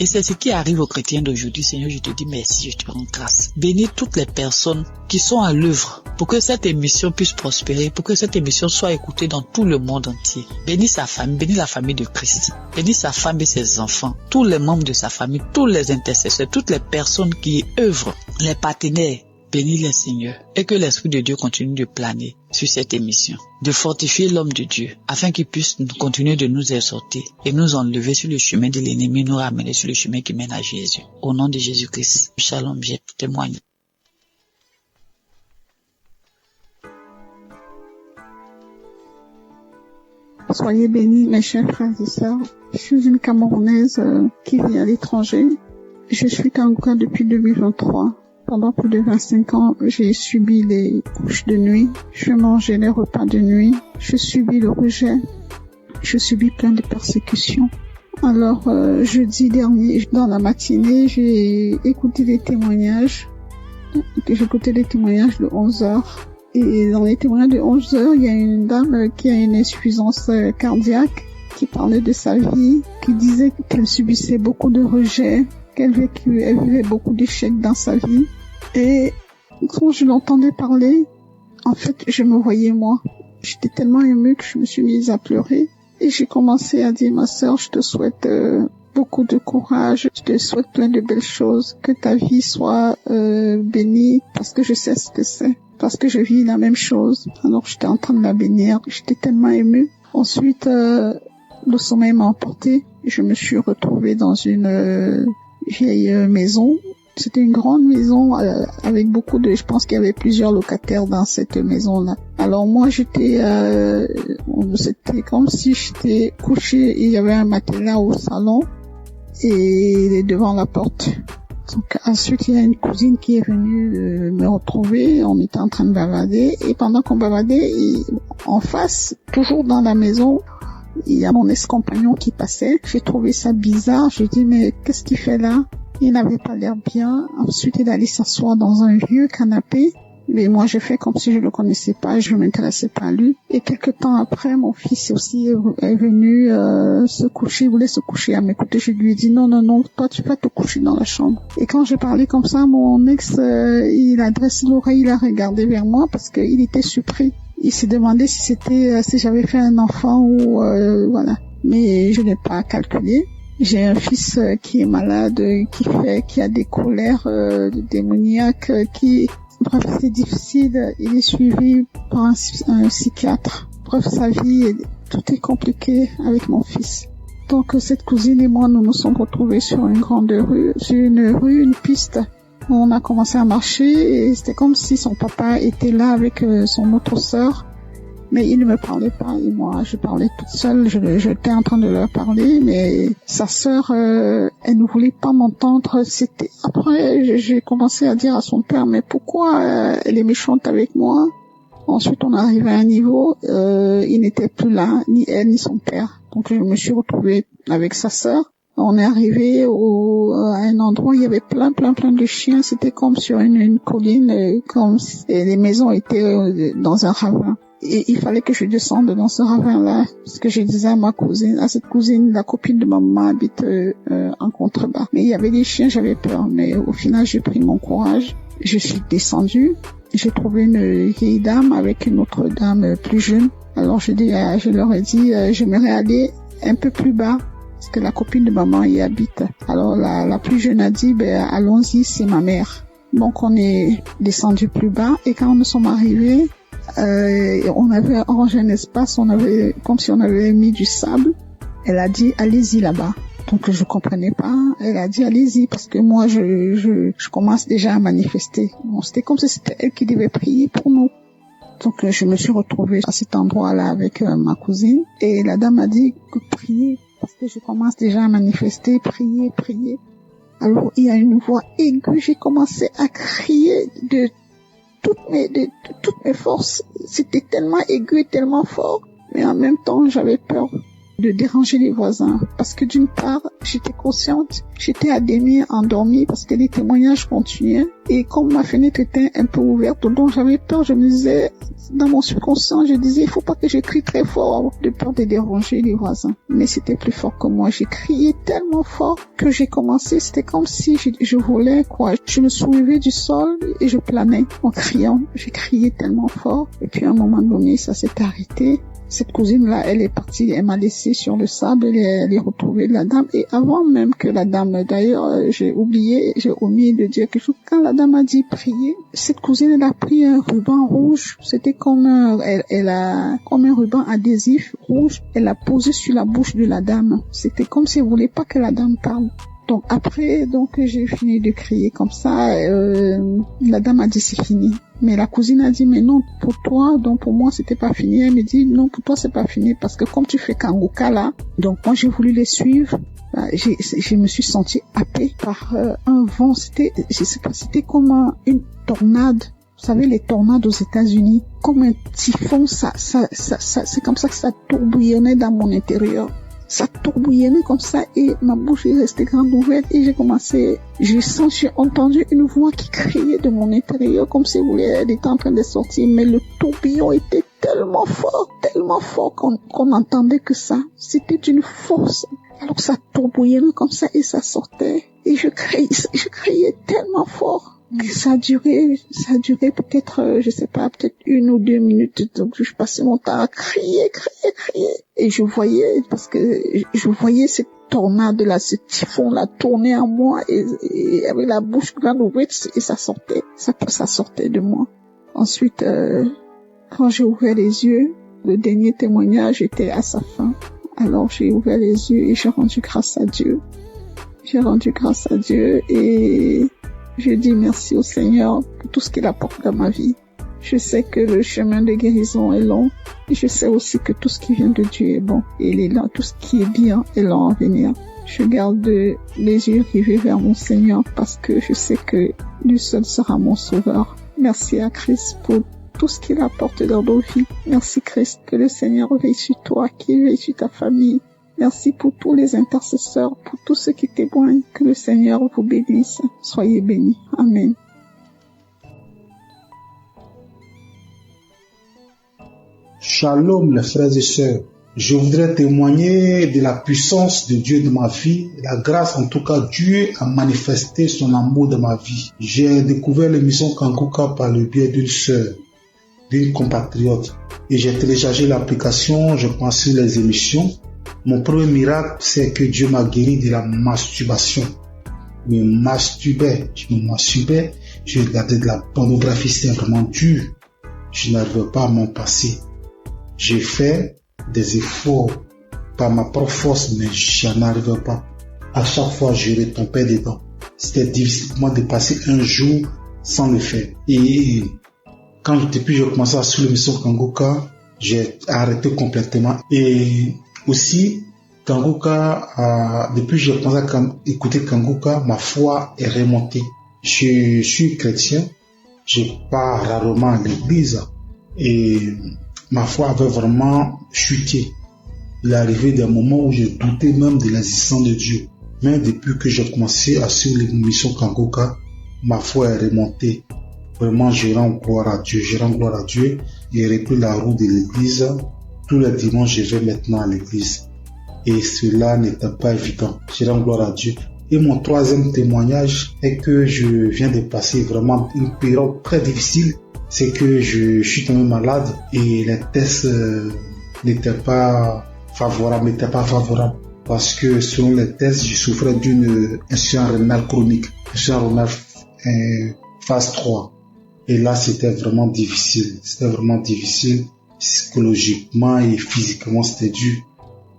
Et c'est ce qui arrive aux chrétiens d'aujourd'hui. Seigneur, je te dis merci, je te rends grâce. Bénis toutes les personnes qui sont à l'œuvre pour que cette émission puisse prospérer, pour que cette émission soit écoutée dans tout le monde entier. Bénis sa famille, bénis la famille de Christ. Bénis sa femme et ses enfants, tous les membres de sa famille, tous les intercesseurs, toutes les personnes qui œuvrent, les partenaires. Bénis les Seigneur et que l'Esprit de Dieu continue de planer sur cette émission, de fortifier l'homme de Dieu afin qu'il puisse continuer de nous exhorter et nous enlever sur le chemin de l'ennemi, nous ramener sur le chemin qui mène à Jésus. Au nom de Jésus-Christ, shalom, j'ai témoigné. Soyez bénis, mes chers frères et sœurs. Je suis une Camerounaise qui vit à l'étranger. Je suis Kanguka depuis 2023. Pendant plus de 25 ans, j'ai subi les couches de nuit, je mangeais les repas de nuit, je subis le rejet, je subis plein de persécutions. Alors, jeudi dernier, dans la matinée, j'ai écouté des témoignages. J'ai écouté des témoignages de 11 heures. Et dans les témoignages de 11 heures, il y a une dame qui a une insuffisance cardiaque, qui parlait de sa vie, qui disait qu'elle subissait beaucoup de rejet, qu'elle vivait beaucoup d'échecs dans sa vie. Et quand je l'entendais parler, en fait, je me voyais moi. J'étais tellement émue que je me suis mise à pleurer. Et j'ai commencé à dire, ma sœur, je te souhaite beaucoup de courage, je te souhaite plein de belles choses, que ta vie soit bénie, parce que je sais ce que c'est, parce que je vis la même chose. Alors j'étais en train de la bénir, j'étais tellement émue. Ensuite, le sommeil m'a emporté. Je me suis retrouvée dans une vieille maison. C'était une grande maison avec beaucoup de... Je pense qu'il y avait plusieurs locataires dans cette maison-là. Alors moi, c'était comme si j'étais couchée et il y avait un matelas au salon et devant la porte. Donc ensuite, il y a une cousine qui est venue me retrouver. On était en train de bavader et pendant qu'on bavadait, en face, toujours dans la maison, il y a mon ex-compagnon qui passait. J'ai trouvé ça bizarre. J'ai dit, mais qu'est-ce qu'il fait là? Il n'avait pas l'air bien. Ensuite, il allait s'asseoir dans un vieux canapé. Mais moi, j'ai fait comme si je le connaissais pas, je m'intéressais pas à lui. Et quelque temps après, mon fils aussi est venu se coucher, il voulait se coucher à mes côtés. Je lui ai dit, non, toi, tu vas te coucher dans la chambre. Et quand j'ai parlé comme ça, mon ex, il a dressé l'oreille, il a regardé vers moi parce qu'il était surpris. Il s'est demandé si j'avais fait un enfant ou voilà. Mais je n'ai pas calculé. J'ai un fils qui est malade, qui a des colères démoniaques, bref, c'est difficile. Il est suivi par un psychiatre. Bref, sa vie, tout est compliqué avec mon fils. Donc, cette cousine et moi, nous nous sommes retrouvés sur une grande rue, une piste. On a commencé à marcher et c'était comme si son papa était là avec son autre sœur. Mais il ne me parlait pas et moi je parlais toute seule, j'étais en train de leur parler, mais sa sœur, elle ne voulait pas m'entendre. Après j'ai commencé à dire à son père, mais pourquoi elle est méchante avec moi? Ensuite on est arrivé à un niveau, il n'était plus là, ni elle ni son père. Donc je me suis retrouvée avec sa sœur. On est arrivé à un endroit où il y avait plein de chiens. C'était comme sur une colline, et les maisons étaient dans un ravin. Et il fallait que je descende dans ce ravin-là, parce que je disais à cette cousine, la copine de ma maman habite en contrebas. Mais il y avait des chiens, j'avais peur. Mais au final, j'ai pris mon courage. Je suis descendue. J'ai trouvé une vieille dame avec une autre dame plus jeune. Alors je leur ai dit, j'aimerais aller un peu plus bas, parce que la copine de maman y habite. Alors la plus jeune a dit, allons-y, c'est ma mère. Donc on est descendu plus bas et quand nous sommes arrivés, on avait arrangé un espace, comme si on avait mis du sable. Elle a dit, allez-y là-bas. Donc je comprenais pas. Elle a dit, allez-y, parce que moi je commence déjà à manifester. Bon, c'était comme si c'était elle qui devait prier pour nous. Donc, je me suis retrouvée à cet endroit-là avec ma cousine. Et la dame m'a dit que prier, parce que je commence déjà à manifester, prier. Alors, il y a une voix aiguë. J'ai commencé à crier de toutes mes forces. C'était tellement aigu et tellement fort. Mais en même temps, j'avais peur de déranger les voisins. Parce que d'une part, j'étais consciente, j'étais à demi endormie parce que les témoignages continuaient. Et comme ma fenêtre était un peu ouverte, donc j'avais peur, je me disais, dans mon subconscient, je disais, il faut pas que je crie très fort de peur de déranger les voisins. Mais c'était plus fort que moi. J'ai crié tellement fort que j'ai commencé, c'était comme si je volais, quoi. Je me soulevais du sol et je planais en criant. J'ai crié tellement fort. Et puis à un moment donné, ça s'est arrêté. Cette cousine-là, elle est partie, elle m'a laissé sur le sable, elle est retrouvée la dame. Et avant même que la dame, d'ailleurs, j'ai omis de dire quelque chose. Quand la dame a dit prier, cette cousine, elle a pris un ruban rouge. C'était comme comme un ruban adhésif rouge. Elle l'a posé sur la bouche de la dame. C'était comme si elle voulait pas que la dame parle. Donc après, j'ai fini de crier comme ça. La dame a dit c'est fini. Mais la cousine a dit mais non pour toi, donc pour moi c'était pas fini. Elle me dit non pour toi c'est pas fini parce que comme tu fais Kangoka là, donc moi j'ai voulu les suivre. Je me suis sentie happée par un vent. C'était comme une tornade. Vous savez les tornades aux États-Unis, comme un typhon. Ça c'est comme ça que ça tourbillonnait dans mon intérieur. Ça tourbillonnait comme ça et ma bouche est restée grande ouverte et j'ai entendu une voix qui criait de mon intérieur comme si elle était en train de sortir, mais le tourbillon était tellement fort qu'on entendait que ça. C'était d'une force. Alors ça tourbillonnait comme ça et ça sortait et je criais tellement fort. Que ça a duré peut-être, je sais pas, peut-être 1 ou 2 minutes. Donc, je passais mon temps à crier. Et je voyais cette tornade-là, ce typhon-là tourner en moi et avec la bouche grande ouverte et ça sortait. Ça sortait de moi. Ensuite, quand j'ai ouvert les yeux, le dernier témoignage était à sa fin. Alors, j'ai ouvert les yeux et j'ai rendu grâce à Dieu. Et je dis merci au Seigneur pour tout ce qu'il apporte dans ma vie. Je sais que le chemin de guérison est long. Et je sais aussi que tout ce qui vient de Dieu est bon. Et il est là, tout ce qui est bien est long à venir. Je garde les yeux rivés vers mon Seigneur parce que je sais que lui seul sera mon sauveur. Merci à Christ pour tout ce qu'il apporte dans nos vies. Merci Christ, que le Seigneur veille sur toi, qu'il veille sur ta famille. Merci pour tous les intercesseurs, pour tous ceux qui témoignent. Que le Seigneur vous bénisse. Soyez bénis. Amen. Shalom les frères et sœurs. Je voudrais témoigner de la puissance de Dieu dans ma vie, la grâce en tout cas Dieu a manifesté son amour dans ma vie. J'ai découvert l'émission Kangoka par le biais d'une sœur, d'une compatriote, et j'ai téléchargé l'application, je pensais les émissions. Mon premier miracle, c'est que Dieu m'a guéri de la masturbation. Je me masturbais, je regardais de la pornographie, c'était vraiment dur. Je n'arrivais pas à m'en passer. J'ai fait des efforts par ma propre force, mais je n'arrivais pas. À chaque fois, je retombais dedans. C'était difficile pour moi de passer un jour sans le faire. Et depuis que j'ai commencé à suivre l'émission Kangoka, j'ai arrêté complètement. Et aussi, Kangoka, depuis que j'ai commencé à écouter Kangoka, ma foi est remontée. Je suis chrétien, je pars rarement à l'église et ma foi avait vraiment chuté. Il est arrivé des moments où je doutais même de l'existence de Dieu. Mais depuis que j'ai commencé à suivre l'émission Kangoka, ma foi est remontée. Vraiment, je rends gloire à Dieu. J'ai repris la route de l'église. Tous les dimanches, je vais maintenant à l'église. Et cela n'était pas évident. Je rends gloire à Dieu. Et mon troisième témoignage est que je viens de passer vraiment une période très difficile. C'est que je suis tombé malade et les tests n'étaient pas favorables. Parce que selon les tests, je souffrais d'une insuffisance rénale chronique. Insuffisance rénale phase 3. Et là, c'était vraiment difficile. Psychologiquement et physiquement, c'était dur.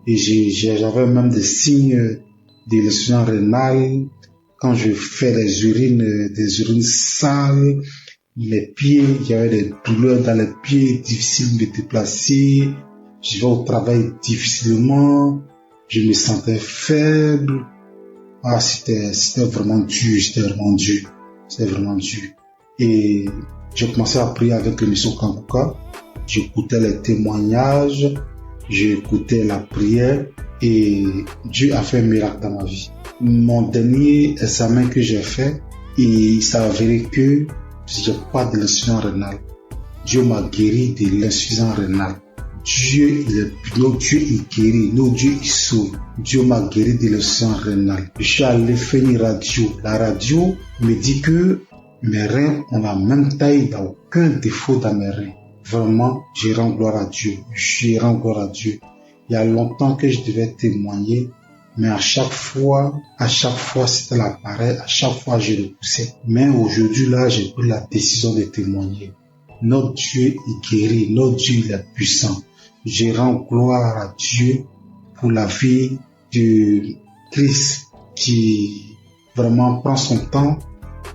Et j'avais même des signes de l'insuffisance rénale. Quand je fais des urines sales, les pieds, il y avait des douleurs dans les pieds, difficile de me déplacer. Je vais au travail difficilement. Je me sentais faible. Ah, c'était vraiment dur, c'était vraiment dur. Et j'ai commencé à prier avec l'émission Kanguka. J'écoutais les témoignages, j'écoutais la prière et Dieu a fait un miracle dans ma vie. Mon dernier examen que j'ai fait, il s'est avéré que j'ai pas de l'insuffisance rénale. Dieu m'a guéri de l'insuffisance rénale. Notre Dieu il guérit, notre Dieu il sauve. Dieu m'a guéri de l'insuffisance rénale. Je suis allé faire une radio. La radio me dit que mes reins ont la même taille, il n'y a aucun défaut dans mes reins. Vraiment, je rends gloire à Dieu. Je rends gloire à Dieu. Il y a longtemps que je devais témoigner, mais à chaque fois, c'était l'appareil, à chaque fois, je repoussais. Mais aujourd'hui, là, j'ai pris la décision de témoigner. Notre Dieu, il guérit. Notre Dieu, il est puissant. Je rends gloire à Dieu pour la vie de Christ qui vraiment prend son temps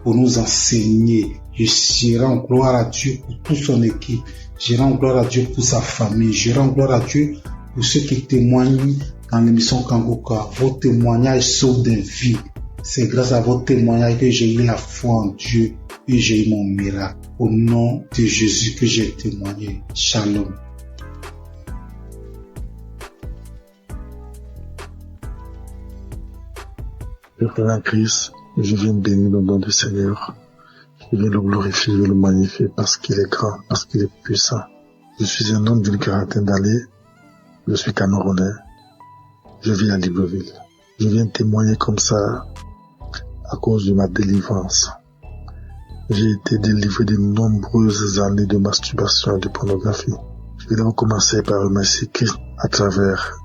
pour nous enseigner. Je rends gloire à Dieu pour toute son équipe. Je rends gloire à Dieu pour sa famille. Je rends gloire à Dieu pour ceux qui témoignent dans l'émission Kanguka. Vos témoignages sauvent des vies. C'est grâce à vos témoignages que j'ai eu la foi en Dieu et j'ai eu mon miracle. Au nom de Jésus que j'ai témoigné. Shalom. Père Christ, je viens bénir le nom du Seigneur. Je viens le glorifier, je le magnifier parce qu'il est grand, parce qu'il est puissant. Je suis un homme d'une quarantaine d'années. Je suis Camerounais. Je vis à Libreville. Je viens témoigner comme ça à cause de ma délivrance. J'ai été délivré de nombreuses années de masturbation et de pornographie. Je vais d'abord commencer par remercier Christ à travers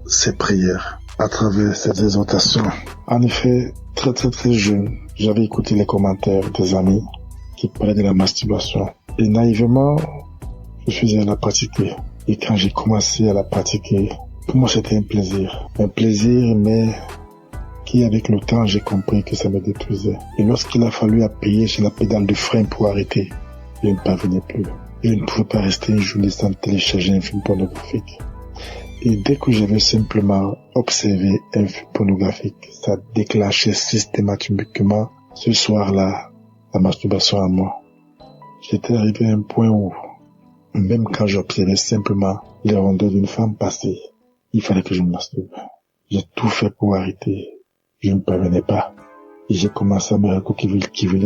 ses prières, à travers ses exhortations. En effet, très jeune, j'avais écouté les commentaires des amis qui parlaient de la masturbation. Et naïvement, je faisais la pratiquer. Et quand j'ai commencé à la pratiquer, pour moi c'était un plaisir. Un plaisir, mais qui avec le temps, j'ai compris que ça me détruisait. Et lorsqu'il a fallu appuyer sur la pédale de frein pour arrêter, je ne parvenais plus. Je ne pouvais pas rester une journée sans télécharger un film pornographique. Et dès que j'avais simplement observé un film pornographique, ça déclenchait systématiquement ce soir-là la masturbation à moi. J'étais arrivé à un point où, même quand j'observais simplement les rondeurs d'une femme passer, il fallait que je me masturbe. J'ai tout fait pour arrêter. Je ne parvenais pas. Et j'ai commencé à me recoquiller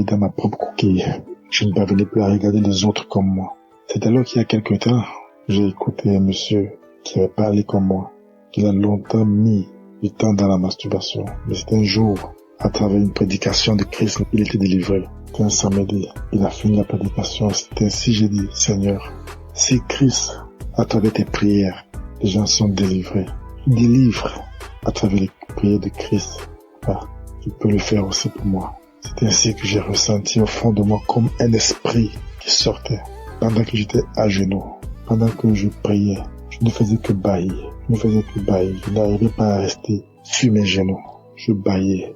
dans ma propre coquille. Je ne parvenais plus à regarder les autres comme moi. C'est alors qu'il y a quelque temps, j'ai écouté un monsieur qui avait parlé comme moi, qu'il a longtemps mis du temps dans la masturbation. Mais c'était un jour, à travers une prédication de Christ, il était délivré. C'était un samedi. Il a fini la prédication. C'était ainsi, j'ai dit, Seigneur, si Christ, à travers tes prières, les gens sont délivrés, délivre à travers les prières de Christ. Ah, tu peux le faire aussi pour moi. C'est ainsi que j'ai ressenti au fond de moi comme un esprit qui sortait. Pendant que j'étais à genoux, pendant que je priais, je ne faisais que bâillir. Je n'arrivais pas à rester sur mes genoux. Je bâillais.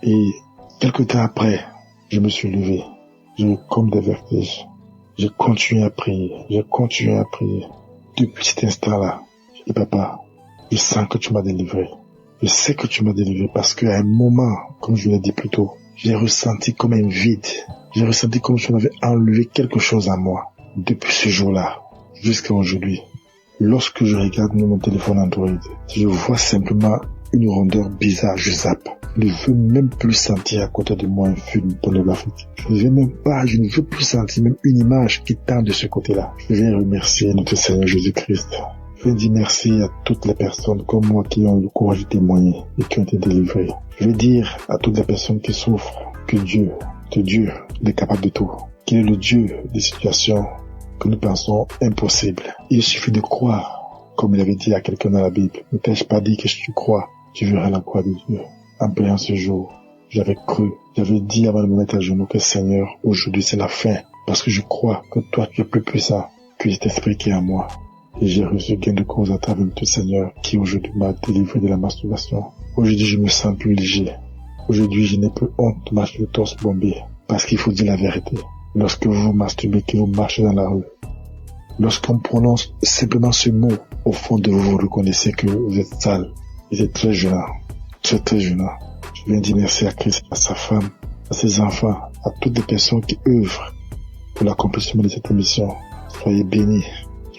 Et quelque temps après, je me suis levé. J'ai eu comme des vertiges. J'ai continué à prier. Depuis cet instant-là, je dis, papa, je sens que tu m'as délivré. Je sais que tu m'as délivré parce qu'à un moment, comme je l'ai dit plus tôt, j'ai ressenti comme un vide. J'ai ressenti comme si on avait enlevé quelque chose à moi. Depuis ce jour-là, jusqu'à aujourd'hui, lorsque je regarde mon téléphone Android, je vois simplement une rondeur bizarre, je zappe. Je ne veux même plus sentir à côté de moi un film pornographique. Je ne veux plus sentir même une image qui tend de ce côté-là. Je viens remercier notre Seigneur Jésus-Christ. Je veux dire merci à toutes les personnes comme moi qui ont eu le courage de témoigner et qui ont été délivrées. Je veux dire à toutes les personnes qui souffrent que Dieu est capable de tout. Qu'il est le Dieu des situations que nous pensons impossibles. Il suffit de croire, comme il avait dit à quelqu'un dans la Bible. Ne t'ai-je pas dit que si tu crois, tu verras la gloire de Dieu. En priant ce jour, j'avais cru, j'avais dit avant de me mettre à genoux que Seigneur, aujourd'hui c'est la fin. Parce que je crois que toi tu es plus puissant que cet esprit qui est en moi. Et j'ai reçu gain de cause à travers notre Seigneur qui aujourd'hui m'a délivré de la masturbation. Aujourd'hui je me sens plus léger. Aujourd'hui je n'ai plus honte de marcher le torse bombé. Parce qu'il faut dire la vérité. Lorsque vous vous masturbez, que vous marchez dans la rue, lorsqu'on prononce simplement ce mot, au fond de vous, vous reconnaissez que vous êtes sale. Vous êtes très gênant. Très très gênant. Je viens dire merci à Christ, à sa femme, à ses enfants, à toutes les personnes qui œuvrent pour l'accomplissement de cette émission. Soyez bénis.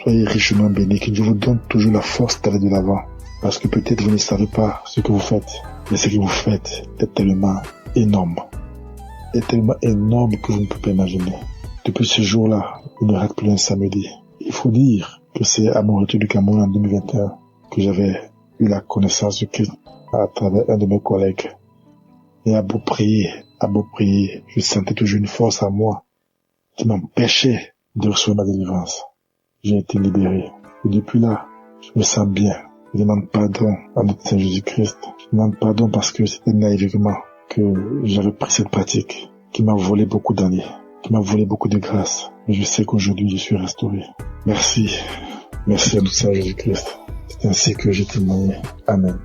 Soyez richement bénis. Que Dieu vous donne toujours la force d'aller de l'avant. Parce que peut-être vous ne savez pas ce que vous faites. Mais ce que vous faites est tellement énorme. Est tellement énorme que vous ne pouvez pas imaginer. Depuis ce jour-là, il ne rate plus un samedi. Il faut dire que c'est à mon retour du Cameroun en 2021 que j'avais eu la connaissance du Christ à travers un de mes collègues. Et à beau prier, je sentais toujours une force en moi qui m'empêchait de recevoir ma délivrance. J'ai été libéré. Et depuis là, je me sens bien. Je demande pardon à notre Seigneur Jésus-Christ. Je demande pardon parce que c'était naïvement que j'avais pris cette pratique qui m'a volé beaucoup d'années, qui m'a volé beaucoup de grâce. Mais je sais qu'aujourd'hui, je suis restauré. Merci. Merci à notre Seigneur Jésus-Christ. C'est ainsi que j'ai témoigné. Amen.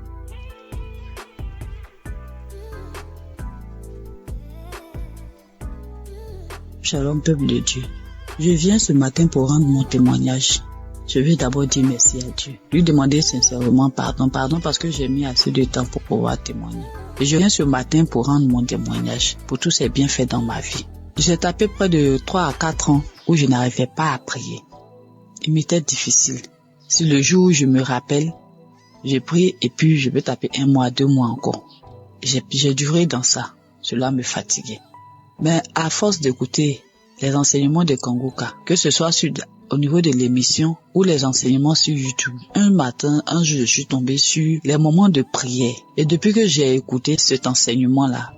Shalom, peuple de Dieu. Je viens ce matin pour rendre mon témoignage. Je veux d'abord dire merci à Dieu. Lui demander sincèrement pardon parce que j'ai mis assez de temps pour pouvoir témoigner. Et je viens ce matin pour rendre mon témoignage pour tous ces bienfaits dans ma vie. J'ai tapé près de 3 à 4 ans où je n'arrivais pas à prier. Il m'était difficile. Si le jour où je me rappelle, j'ai prié et puis je vais taper 1 mois, 2 mois encore. J'ai duré dans ça. Cela me fatiguait. Mais à force d'écouter les enseignements de Kanguka, que ce soit au niveau de l'émission ou les enseignements sur YouTube, un jour, je suis tombé sur les moments de prière. Et depuis que j'ai écouté cet enseignement-là,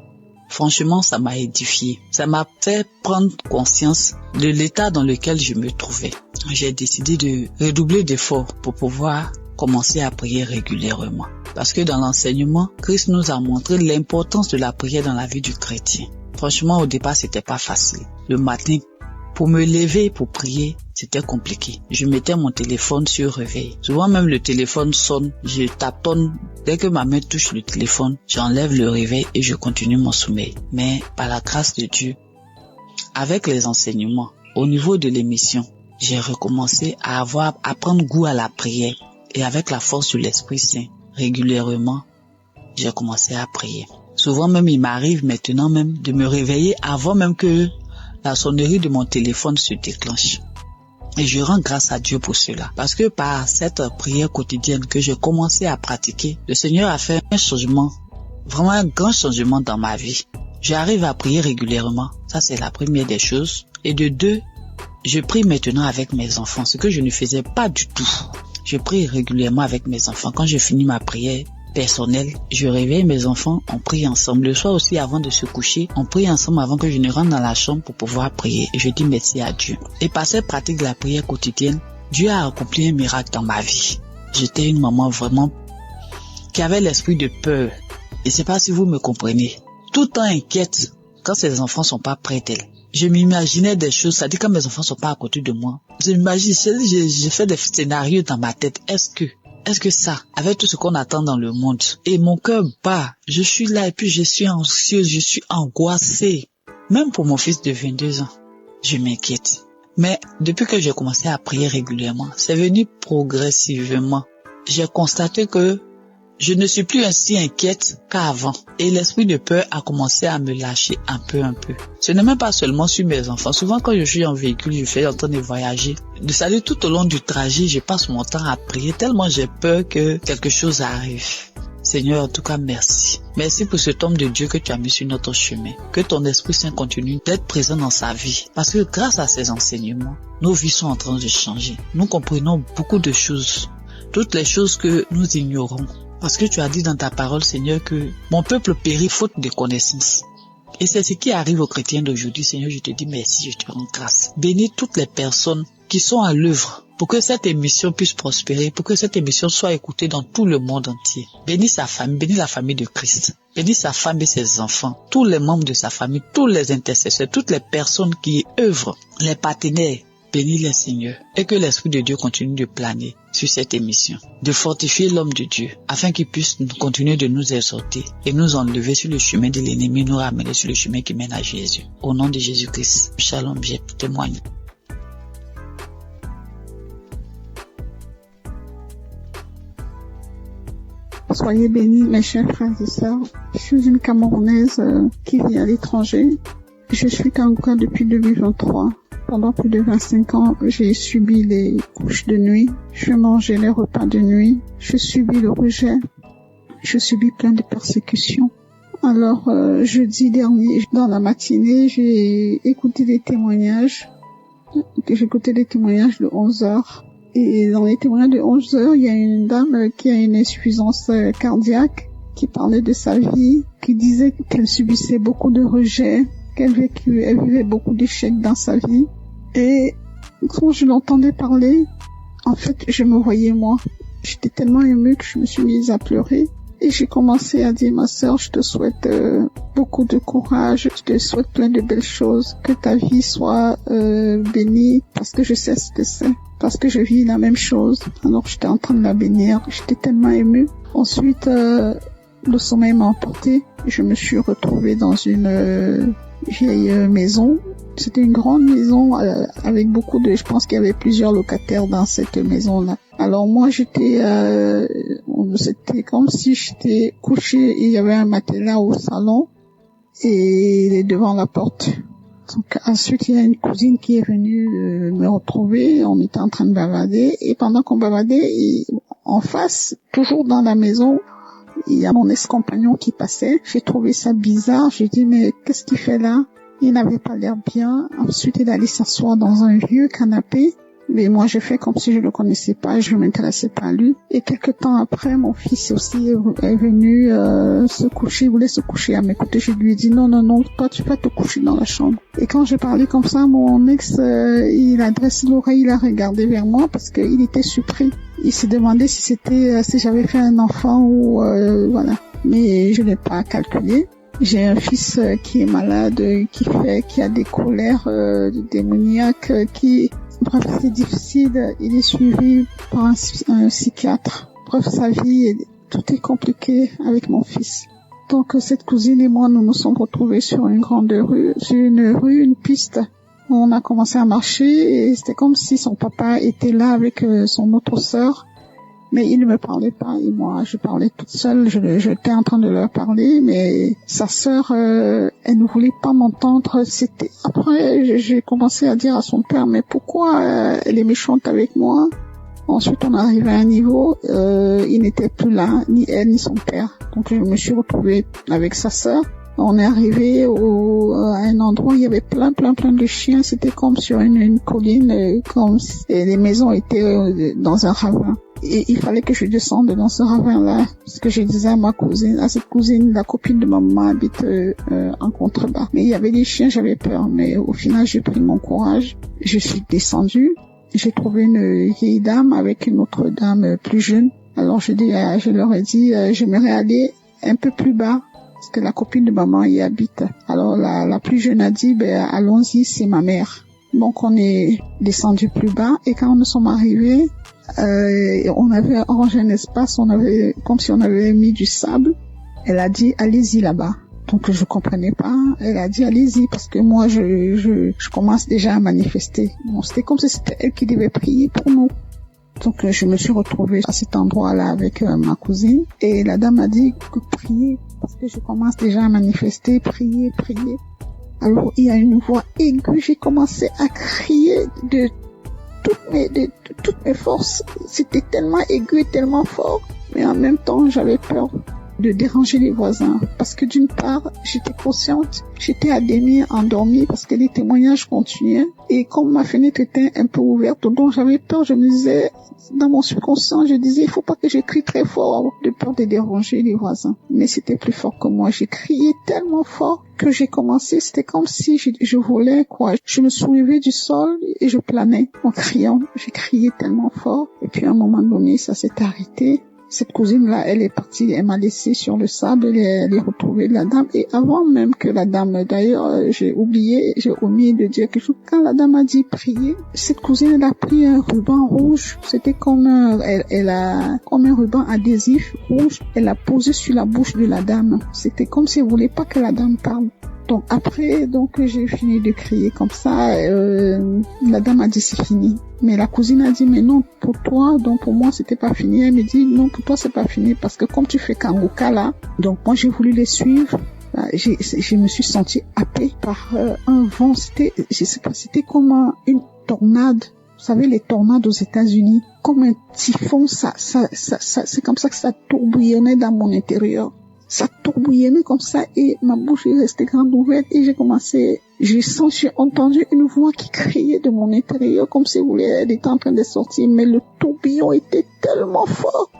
franchement, ça m'a édifié. Ça m'a fait prendre conscience de l'état dans lequel je me trouvais. J'ai décidé de redoubler d'efforts pour pouvoir commencer à prier régulièrement. Parce que dans l'enseignement, Christ nous a montré l'importance de la prière dans la vie du chrétien. Franchement, au départ, c'était pas facile. Le matin, pour me lever pour prier, c'était compliqué. Je mettais mon téléphone sur réveil. Souvent même le téléphone sonne, je taponne. Dès que ma main touche le téléphone, j'enlève le réveil et je continue mon sommeil. Mais par la grâce de Dieu, avec les enseignements, au niveau de l'émission, j'ai recommencé à prendre goût à la prière. Et avec la force de l'Esprit Saint, régulièrement, j'ai commencé à prier. Souvent même, il m'arrive maintenant même de me réveiller avant même que la sonnerie de mon téléphone se déclenche. Et je rends grâce à Dieu pour cela. Parce que par cette prière quotidienne que j'ai commencé à pratiquer, le Seigneur a fait un changement, vraiment un grand changement dans ma vie. J'arrive à prier régulièrement. Ça, c'est la première des choses. Et de 2, je prie maintenant avec mes enfants, ce que je ne faisais pas du tout. Je prie régulièrement avec mes enfants. Quand je finis ma prière personnelle, je réveille mes enfants, on prie ensemble. Le soir aussi, avant de se coucher, on prie ensemble avant que je ne rentre dans la chambre pour pouvoir prier. Et je dis merci à Dieu. Et par cette pratique de la prière quotidienne, Dieu a accompli un miracle dans ma vie. J'étais une maman vraiment qui avait l'esprit de peur. Et c'est pas si vous me comprenez. Tout le temps inquiète quand ses enfants sont pas près d'elle. Je m'imaginais des choses, ça dit quand mes enfants sont pas à côté de moi. Je m'imagine, j'ai fait des scénarios dans ma tête. Est-ce que ça, avec tout ce qu'on attend dans le monde, et mon cœur bat, je suis là et puis je suis anxieuse, je suis angoissée. Même pour mon fils de 22 ans, je m'inquiète. Mais depuis que j'ai commencé à prier régulièrement, c'est venu progressivement. J'ai constaté que je ne suis plus ainsi inquiète qu'avant. Et l'esprit de peur a commencé à me lâcher un peu. Ce n'est même pas seulement sur mes enfants. Souvent quand je suis en véhicule, je suis en train de voyager. C'est-à-dire tout au long du trajet, je passe mon temps à prier tellement j'ai peur que quelque chose arrive. Seigneur, en tout cas, merci. Merci pour cet homme de Dieu que tu as mis sur notre chemin. Que ton Esprit Saint continue d'être présent dans sa vie. Parce que grâce à ces enseignements, nos vies sont en train de changer. Nous comprenons beaucoup de choses. Toutes les choses que nous ignorons. Parce que tu as dit dans ta parole, Seigneur, que mon peuple périt faute de connaissance. Et c'est ce qui arrive aux chrétiens d'aujourd'hui. Seigneur, je te dis merci, je te rends grâce. Bénis toutes les personnes qui sont à l'œuvre pour que cette émission puisse prospérer, pour que cette émission soit écoutée dans tout le monde entier. Bénis sa famille, bénis la famille de Christ. Bénis sa femme et ses enfants, tous les membres de sa famille, tous les intercesseurs, toutes les personnes qui œuvrent, les partenaires bénis les Seigneur, et que l'Esprit de Dieu continue de planer sur cette émission, de fortifier l'homme de Dieu, afin qu'il puisse continuer de nous exhorter et nous enlever sur le chemin de l'ennemi, nous ramener sur le chemin qui mène à Jésus. Au nom de Jésus-Christ, shalom, j'ai témoigné. Soyez bénis, mes chers frères et sœurs. Je suis une Camerounaise qui vit à l'étranger. Je suis Kanguka depuis 2023. Pendant plus de 25 ans, j'ai subi les couches de nuit. Je mangeais les repas de nuit. Je subis le rejet. Je subis plein de persécutions. Alors, jeudi dernier, dans la matinée, j'ai écouté des témoignages. J'ai écouté des témoignages de 11 heures. Et dans les témoignages de 11 heures, il y a une dame qui a une insuffisance cardiaque, qui parlait de sa vie, qui disait qu'elle subissait beaucoup de rejets, qu'elle vivait beaucoup d'échecs dans sa vie. Et quand je l'entendais parler, en fait, je me voyais moi. J'étais tellement émue que je me suis mise à pleurer. Et j'ai commencé à dire, ma sœur, je te souhaite beaucoup de courage, je te souhaite plein de belles choses, que ta vie soit bénie, parce que je sais ce que c'est, parce que je vis la même chose. Alors j'étais en train de la bénir, j'étais tellement émue. Ensuite, le sommeil m'a emporté, je me suis retrouvée dans une vieille maison. C'était une grande maison avec beaucoup de... Je pense qu'il y avait plusieurs locataires dans cette maison-là. Alors moi, c'était comme si j'étais couchée, il y avait un matelas au salon et devant la porte. Donc ensuite, il y a une cousine qui est venue me retrouver, on était en train de bavader et pendant qu'on bavadait, en face, toujours dans la maison, il y a mon ex-compagnon qui passait. J'ai trouvé ça bizarre, j'ai dit mais qu'est-ce qu'il fait là? Il n'avait pas l'air bien. Ensuite, il allait s'asseoir dans un vieux canapé. Mais moi, j'ai fait comme si je le connaissais pas, je m'intéressais pas à lui. Et quelque temps après, mon fils aussi est venu se coucher, il voulait se coucher à mes côtés. Je lui ai dit non, toi tu vas te coucher dans la chambre. Et quand j'ai parlé comme ça, mon ex, il a dressé l'oreille, il a regardé vers moi parce qu'il était surpris. Il s'est demandé si j'avais fait un enfant ou voilà. Mais je n'ai pas calculé. J'ai un fils qui est malade, qui a des colères démoniaques, bref, c'est difficile. Il est suivi par un psychiatre. Bref, sa vie, tout est compliqué avec mon fils. Donc, cette cousine et moi, nous nous sommes retrouvés sur une grande rue, une piste. On a commencé à marcher et c'était comme si son papa était là avec son autre sœur. Mais il ne me parlait pas et moi, je parlais toute seule. J'étais en train de leur parler, mais sa sœur, elle ne voulait pas m'entendre. Après, j'ai commencé à dire à son père, mais pourquoi elle est méchante avec moi? Ensuite, on arrivait à un niveau, il n'était plus là, ni elle ni son père. Donc, je me suis retrouvée avec sa sœur. On est arrivé à un endroit où il y avait plein de chiens. C'était comme sur une colline, comme si les maisons étaient dans un ravin. Et il fallait que je descende dans ce ravin-là, parce que je disais à cette cousine, la copine de maman habite en contrebas. Mais il y avait des chiens, j'avais peur. Mais au final, j'ai pris mon courage. Je suis descendue. J'ai trouvé une vieille dame avec une autre dame plus jeune. Alors je leur ai dit, j'aimerais aller un peu plus bas, parce que la copine de maman y habite. Alors la plus jeune a dit, allons-y, c'est ma mère. Donc on est descendu plus bas et quand nous sommes arrivés, on avait arrangé un espace, comme si on avait mis du sable. Elle a dit, allez-y là-bas. Donc je comprenais pas. Elle a dit, allez-y, parce que moi je commence déjà à manifester. Bon, c'était comme si c'était elle qui devait prier pour nous. Donc je me suis retrouvée à cet endroit-là avec ma cousine et la dame a dit que prier, parce que je commence déjà à manifester, prier. Alors il y a une voix aiguë, j'ai commencé à crier de toutes mes forces. C'était tellement aigu et tellement fort, mais en même temps j'avais peur de déranger les voisins, parce que d'une part j'étais consciente, j'étais à demi endormie parce que les témoignages continuaient et comme ma fenêtre était un peu ouverte, donc j'avais peur. Je me disais, dans mon subconscient, je disais, il faut pas que je crie très fort de peur de déranger les voisins. Mais c'était plus fort que moi. J'ai crié tellement fort que j'ai commencé, c'était comme si je volais, quoi. Je me soulevais du sol et je planais en criant. J'ai crié tellement fort. Et puis à un moment donné, ça s'est arrêté. Cette cousine-là, elle est partie, elle m'a laissé sur le sable, elle est retrouvée la dame. Et avant même que la dame, d'ailleurs, j'ai omis de dire quelque chose. Quand la dame a dit prier, cette cousine, elle a pris un ruban rouge. C'était comme comme un ruban adhésif rouge. Elle l'a posé sur la bouche de la dame. C'était comme si elle voulait pas que la dame parle. Donc après, j'ai fini de crier comme ça. La dame a dit c'est fini. Mais la cousine a dit mais non pour toi, donc pour moi c'était pas fini. Elle me dit non pour toi c'est pas fini parce que comme tu fais Kangoka là, donc moi j'ai voulu les suivre. Je me suis sentie happée par un vent. C'était comme une tornade. Vous savez les tornades aux États-Unis, comme un typhon. Ça c'est comme ça que ça tourbillonnait dans mon intérieur. Ça tourbillonnait comme ça et ma bouche est restée grande ouverte et j'ai entendu une voix qui criait de mon intérieur comme si elle était en train de sortir, mais le tourbillon était tellement fort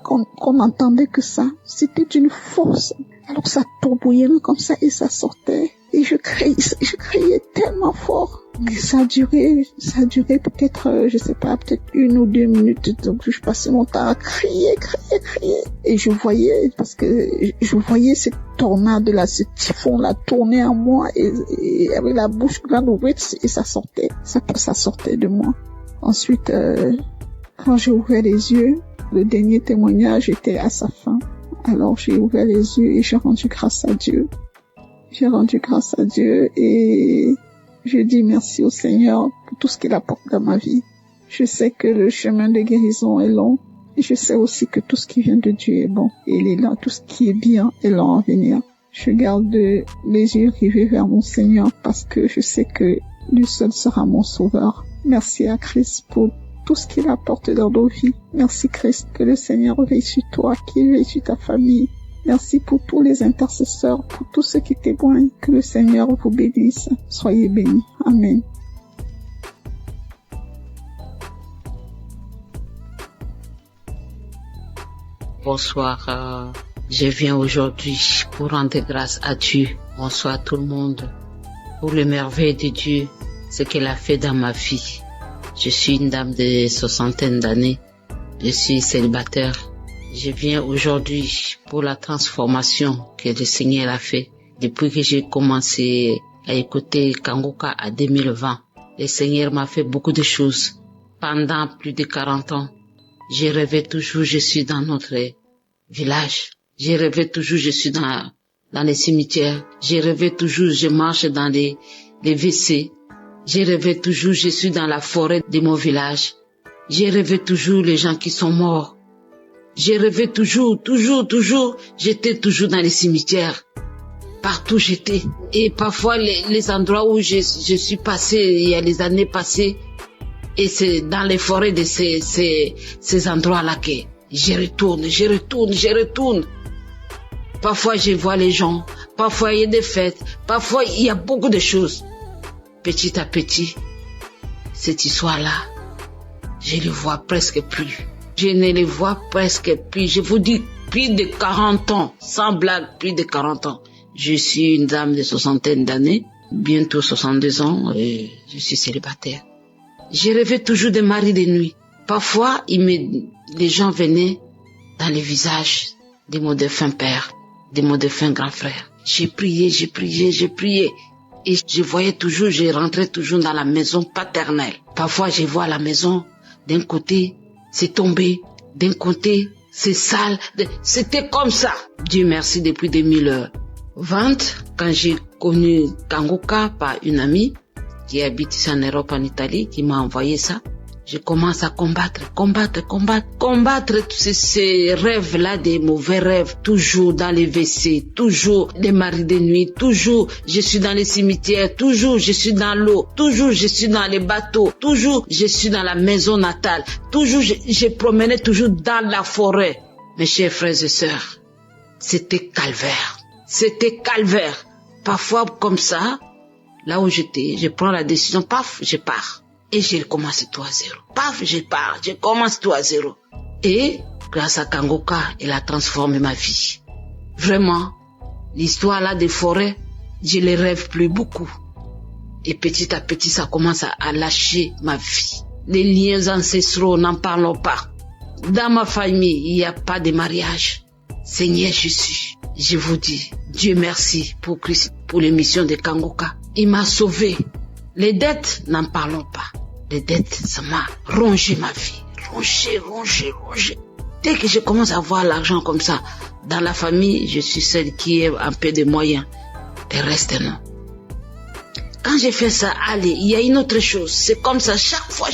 qu'on entendait que ça. C'était d'une force. Alors ça tourbillonnait comme ça et ça sortait. Et je criais tellement fort. Et ça a duré peut-être, je sais pas, peut-être 1 ou 2 minutes. Donc, je passais mon temps à crier. Et je voyais cette tornade-là, ce typhon-là tourner en moi et avec la bouche grande ouverte et ça sortait. Ça sortait de moi. Ensuite, quand j'ai ouvert les yeux, le dernier témoignage était à sa fin. Alors, j'ai ouvert les yeux et j'ai rendu grâce à Dieu. Et je dis merci au Seigneur pour tout ce qu'il apporte dans ma vie. Je sais que le chemin de guérison est long et je sais aussi que tout ce qui vient de Dieu est bon. Et il est là, tout ce qui est bien est long à venir. Je garde les yeux rivés vers mon Seigneur parce que je sais que lui seul sera mon sauveur. Merci à Christ pour tout ce qu'il apporte dans nos vies. Merci Christ, que le Seigneur veille sur toi, qu'il veille sur ta famille. Merci pour tous les intercesseurs, pour tous ceux qui témoignent. Que le Seigneur vous bénisse. Soyez bénis. Amen. Bonsoir. Je viens aujourd'hui pour rendre grâce à Dieu. Bonsoir tout le monde. Pour les merveilles de Dieu, ce qu'il a fait dans ma vie. Je suis une dame de 60 d'années. Je suis célibataire. Je viens aujourd'hui pour la transformation que le Seigneur a fait. Depuis que j'ai commencé à écouter Kangoka en 2020, le Seigneur m'a fait beaucoup de choses. Pendant plus de 40 ans, j'ai rêvé toujours, je suis dans notre village. J'ai rêvé toujours, je suis dans les cimetières. J'ai rêvé toujours, je marche dans les WC. J'ai rêvé toujours, je suis dans la forêt de mon village. J'ai rêvé toujours les gens qui sont morts. J'ai rêvé toujours, j'étais toujours dans les cimetières. Partout j'étais. Et parfois les endroits où je suis passé, il y a les années passées, et c'est dans les forêts de ces endroits-là que je retourne. Parfois je vois les gens, parfois il y a des fêtes, parfois il y a beaucoup de choses. Petit à petit, cette histoire-là, je ne vois presque plus. Je ne les vois presque plus. Je vous dis, plus de 40 ans. Sans blague, plus de 40 ans. Je suis une dame de 60 d'années. Bientôt 62 ans. Et je suis célibataire. Je rêvais toujours de mari de nuit. Parfois, les gens venaient dans les visages de mon défunt père, de mon défunt grand frère. J'ai prié. Et je voyais toujours, je rentrais toujours dans la maison paternelle. Parfois, je vois la maison d'un côté, c'est tombé, d'un côté, c'est sale. C'était comme ça. Dieu merci, depuis 2020, quand j'ai connu Kangoka par une amie qui habite ici en Europe, en Italie, qui m'a envoyé ça, je commence à combattre tous ces rêves-là, des mauvais rêves, toujours dans les WC, toujours des maris de nuit, toujours je suis dans les cimetières, toujours je suis dans l'eau, toujours je suis dans les bateaux, toujours je suis dans la maison natale, toujours je promenais toujours dans la forêt. Mes chers frères et sœurs, c'était calvaire. Parfois comme ça, là où j'étais, je prends la décision, paf, je pars. Et j'ai commencé tout à zéro. Paf, je commence tout à zéro. Et grâce à Kangoka, elle a transformé ma vie. Vraiment, l'histoire là des forêts, je les rêve plus beaucoup. Et petit à petit, ça commence à lâcher ma vie. Les liens ancestraux, n'en parlons pas. Dans ma famille, il n'y a pas de mariage. Seigneur Jésus, je vous dis, Dieu merci pour Christ, pour l'émission de Kangoka. Il m'a sauvé. Les dettes, n'en parlons pas. Les dettes, ça m'a rongé ma vie. Rongé. Dès que je commence à voir l'argent comme ça, dans la famille, je suis celle qui a un peu de moyens. Le reste, non. Quand j'ai fait ça, allez, il y a une autre chose. C'est comme ça, chaque fois.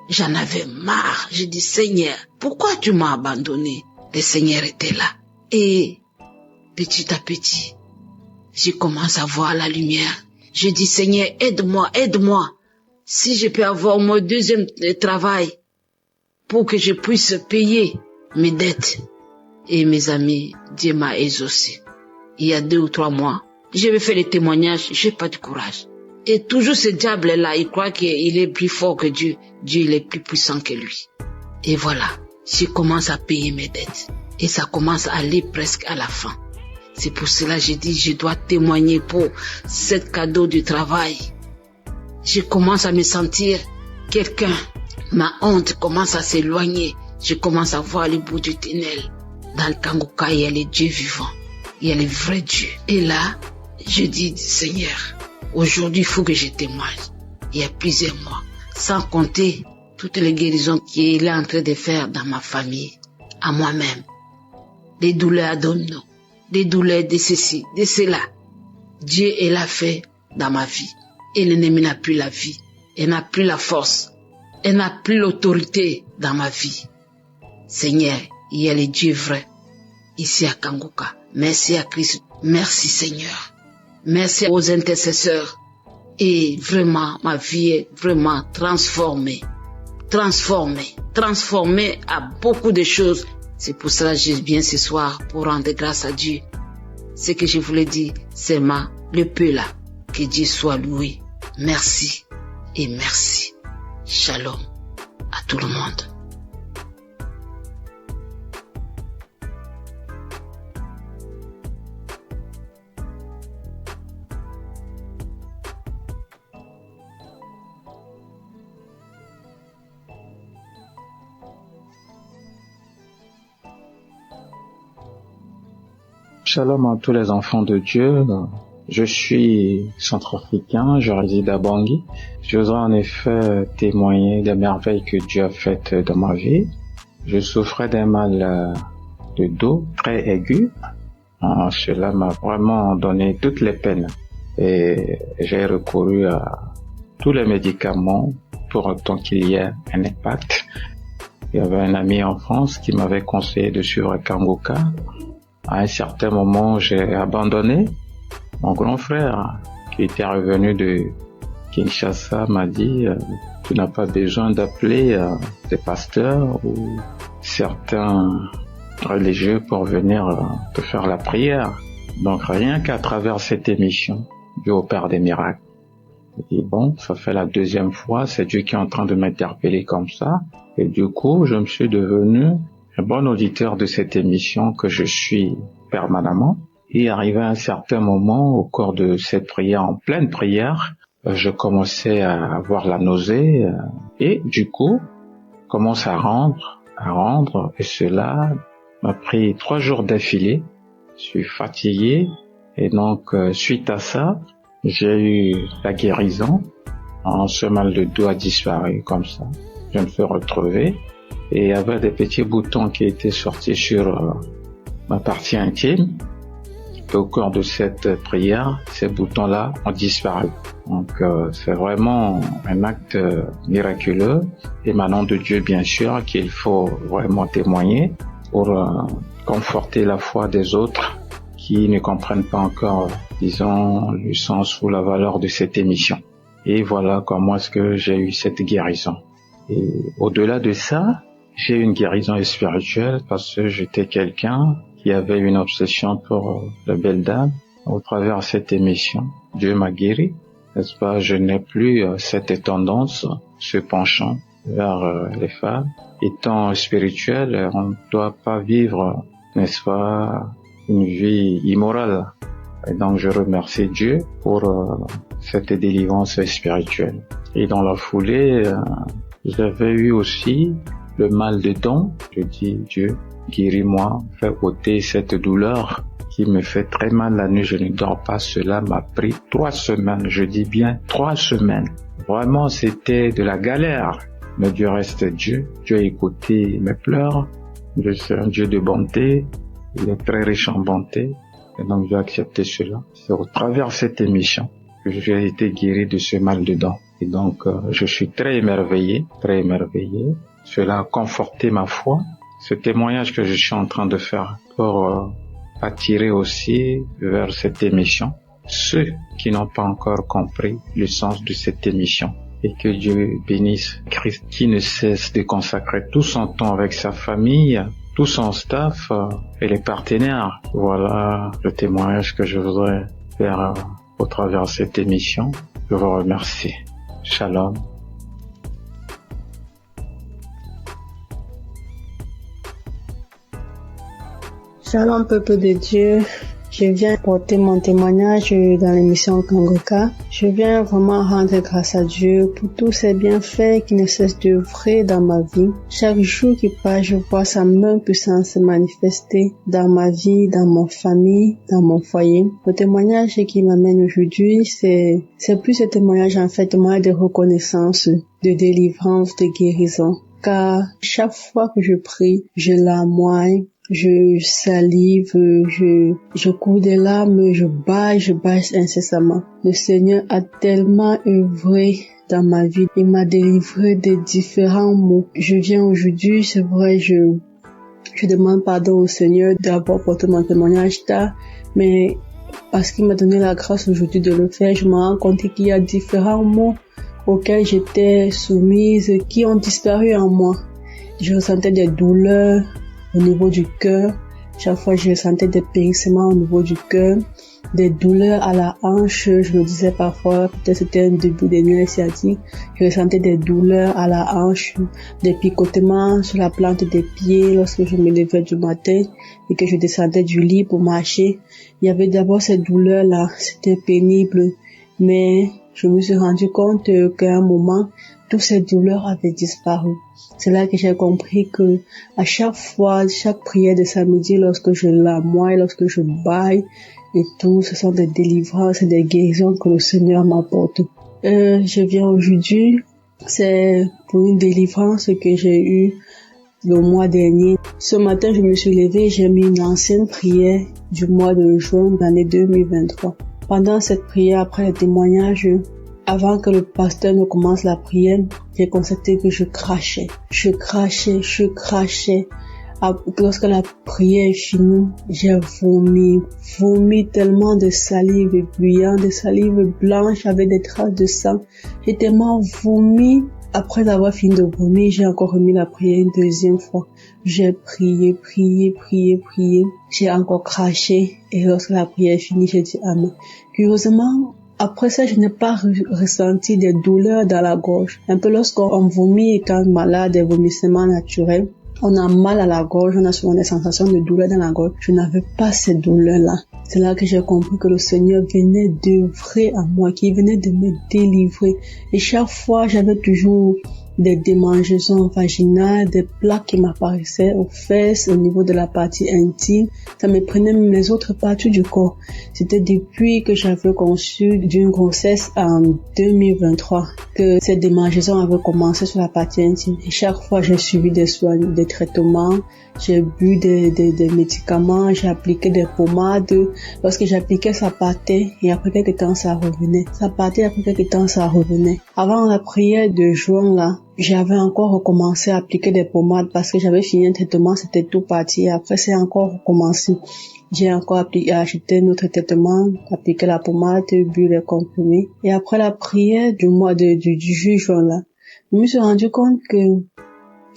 J'en avais marre. J'ai dit, Seigneur, pourquoi tu m'as abandonné? Le Seigneur était là. Et petit à petit, je commence à voir la lumière. Je dis, Seigneur, aide-moi. Si je peux avoir mon deuxième travail pour que je puisse payer mes dettes. Et mes amis, Dieu m'a exaucé. Il y a 2 ou 3 mois, je vais faire les témoignages, j'ai pas de courage. Et toujours ce diable-là, il croit qu'il est plus fort que Dieu. Dieu, il est plus puissant que lui. Et voilà, je commence à payer mes dettes. Et ça commence à aller presque à la fin. C'est pour cela que j'ai dit, je dois témoigner pour ce cadeau du travail. Je commence à me sentir quelqu'un. Ma honte commence à s'éloigner. Je commence à voir le bout du tunnel. Dans le Kangoka, il y a les dieux vivants. Il y a les vrais dieux. Et là, je dis, Seigneur, aujourd'hui, il faut que je témoigne. Il y a plusieurs mois. Sans compter toutes les guérisons qu'il est en train de faire dans ma famille, à moi-même. Des douleurs abdominaux, des douleurs de ceci, de cela. Dieu, il a fait dans ma vie. Et l'ennemi n'a plus la vie. Il n'a plus la force. Il n'a plus l'autorité dans ma vie. Seigneur, il y a les dieux vrais ici à Kangoka. Merci à Christ. Merci Seigneur. Merci aux intercesseurs. Et vraiment, ma vie est vraiment transformée à beaucoup de choses. C'est pour cela que je viens ce soir pour rendre grâce à Dieu. Ce que je voulais dire, c'est le peu là. Que Dieu soit loué. Merci et merci. Shalom à tout le monde. Shalom à tous les enfants de Dieu. Je suis centrafricain, je réside à Bangui. Je voudrais en effet témoigner des merveilles que Dieu a faites dans ma vie. Je souffrais d'un mal de dos très aigu. Cela m'a vraiment donné toutes les peines. Et j'ai recouru à tous les médicaments pour autant qu'il y ait un impact. Il y avait un ami en France qui m'avait conseillé de suivre Kangoka. À un certain moment, j'ai abandonné. Mon grand frère, qui était revenu de Kinshasa, m'a dit « Tu n'as pas besoin d'appeler des pasteurs ou certains religieux pour venir te faire la prière. » Donc rien qu'à travers cette émission, Dieu opère des miracles. J'ai dit bon, ça fait la 2e fois, c'est Dieu qui est en train de m'interpeller comme ça. Et du coup, je me suis devenu un bon auditeur de cette émission que je suis permanemment. Et arrivé à un certain moment, au cours de cette prière, en pleine prière, je commençais à avoir la nausée et du coup, commence à rendre, et cela m'a pris 3 jours d'affilée. Je suis fatigué et donc suite à ça, j'ai eu la guérison. Ce mal de dos a disparu comme ça. Je me suis retrouvé et il y avait des petits boutons qui étaient sortis sur ma partie intime. Et au cours de cette prière, ces boutons-là ont disparu. Donc c'est vraiment un acte miraculeux, émanant de Dieu bien sûr, qu'il faut vraiment témoigner pour conforter la foi des autres qui ne comprennent pas encore, disons, le sens ou la valeur de cette émission. Et voilà comment est-ce que j'ai eu cette guérison. Et au-delà de ça, j'ai eu une guérison spirituelle parce que j'étais quelqu'un qui avait une obsession pour la belle dame. Au travers de cette émission, Dieu m'a guéri, n'est-ce pas? Je n'ai plus cette tendance, ce penchant vers les femmes. Étant spirituel, on ne doit pas vivre, n'est-ce pas, une vie immorale. Et donc je remercie Dieu pour cette délivrance spirituelle. Et dans la foulée, j'avais eu aussi le mal dedans. Je dis, Dieu, guéris-moi, fais ôter cette douleur qui me fait très mal la nuit, je ne dors pas. Cela m'a pris 3 semaines, je dis bien 3 semaines. Vraiment, c'était de la galère. Mais Dieu reste Dieu. Dieu a écouté mes pleurs. Dieu c'est un Dieu de bonté. Il est très riche en bonté. Et donc, j'ai accepté cela. C'est au travers de cette émission que j'ai été guéri de ce mal dedans. Et donc, je suis très émerveillé, très émerveillé. Cela a conforté ma foi. Ce témoignage que je suis en train de faire pour attirer aussi vers cette émission ceux qui n'ont pas encore compris le sens de cette émission. Et que Dieu bénisse Christ qui ne cesse de consacrer tout son temps avec sa famille, tout son staff et les partenaires. Voilà le témoignage que je voudrais faire au travers de cette émission. Je vous remercie. Shalom. Shalom peuple de Dieu, je viens porter mon témoignage dans l'émission Kangoka. Je viens vraiment rendre grâce à Dieu pour tous ses bienfaits qui ne cessent d'œuvrer dans ma vie. Chaque jour qui passe, je vois sa main puissante se manifester dans ma vie, dans mon famille, dans mon foyer. Le témoignage qui m'amène aujourd'hui, c'est plus un témoignage en fait, témoignage de reconnaissance, de délivrance, de guérison. Car chaque fois que je prie, je larmoie, je salive, je cours des larmes, je baille incessamment. Le Seigneur a tellement œuvré dans ma vie. Il m'a délivré de différents maux. Je viens aujourd'hui, c'est vrai, je demande pardon au Seigneur d'avoir porté mon témoignage tard, mais parce qu'il m'a donné la grâce aujourd'hui de le faire, je me rends compte qu'il y a différents maux auxquels j'étais soumise, qui ont disparu en moi. Je ressentais des douleurs au niveau du cœur. Chaque fois, je ressentais des périssements au niveau du cœur, des douleurs à la hanche. Je me disais parfois, peut-être c'était un début de nerfs sciatiques. Je ressentais des douleurs à la hanche, des picotements sur la plante des pieds lorsque je me levais du matin et que je descendais du lit pour marcher. Il y avait d'abord cette douleur-là, c'était pénible, mais je me suis rendu compte qu'à un moment, toutes ces douleurs avaient disparu. C'est là que j'ai compris que à chaque fois, chaque prière de samedi, lorsque je larmoie, lorsque je baille et tout, ce sont des délivrances et des guérisons que le Seigneur m'apporte. Je viens aujourd'hui, c'est pour une délivrance que j'ai eue le mois dernier. Ce matin, je me suis levée, j'ai mis une ancienne prière du mois de juin de l'année 2023. Pendant cette prière, après le témoignage, avant que le pasteur ne commence la prière, j'ai constaté que je crachais. Lorsque la prière est finie, j'ai vomi tellement de salive brillante, de salive blanche avec des traces de sang. J'ai tellement vomi. Après avoir fini de vomir, j'ai encore remis la prière une deuxième fois. J'ai prié. J'ai encore craché. Et lorsque la prière est finie, j'ai dit Amen. Curieusement, après ça, je n'ai pas ressenti des douleurs dans la gorge. Un peu lorsqu'on vomit étant malade, des vomissements naturels, on a mal à la gorge, on a souvent des sensations de douleur dans la gorge. Je n'avais pas ces douleurs-là. C'est là que j'ai compris que le Seigneur venait d'œuvrer à moi, qu'il venait de me délivrer. Et chaque fois, j'avais toujours des démangeaisons vaginales, des plaques qui m'apparaissaient aux fesses, au niveau de la partie intime. Ça me prenait même les autres parties du corps. C'était depuis que j'avais conçu d'une grossesse en 2023 que ces démangeaisons avaient commencé sur la partie intime. Et chaque fois, j'ai suivi des soins, des traitements, j'ai bu des médicaments, j'ai appliqué des pommades. Lorsque j'appliquais, ça partait et après quelques temps, ça revenait. Ça partait, après quelques temps, ça revenait. Avant la prière de juin, là, j'avais encore recommencé à appliquer des pommades parce que j'avais fini un traitement, c'était tout parti. Et après, c'est encore recommencé. J'ai encore acheté notre traitement, appliqué la pommade, bu les comprimés. Et après la prière du mois du juin, là, je me suis rendu compte que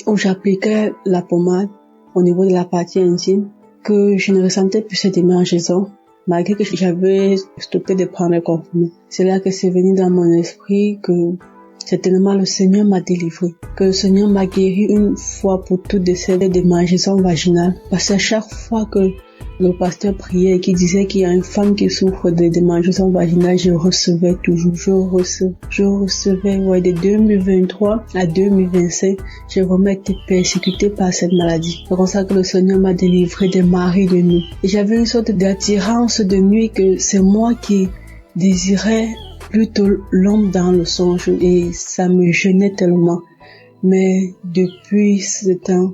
où j'appliquais la pommade au niveau de la partie intime, que je ne ressentais plus cette démangeaison, malgré que j'avais stoppé de prendre les comprimés. C'est là que c'est venu dans mon esprit que certainement le Seigneur m'a délivré, que le Seigneur m'a guéri une fois pour toutes de ces démangeaisons vaginales. Parce que chaque fois que le pasteur priait et qui disait qu'il y a une femme qui souffre de malformation vaginale, je recevais toujours, je recevais, de 2023 à 2025, j'ai vraiment été persécutée par cette maladie. C'est comme ça que le Seigneur m'a délivré des maris de nuit. Et j'avais une sorte d'attirance de nuit que c'est moi qui désirais plutôt l'homme dans le songe et ça me gênait tellement. Mais depuis ce temps,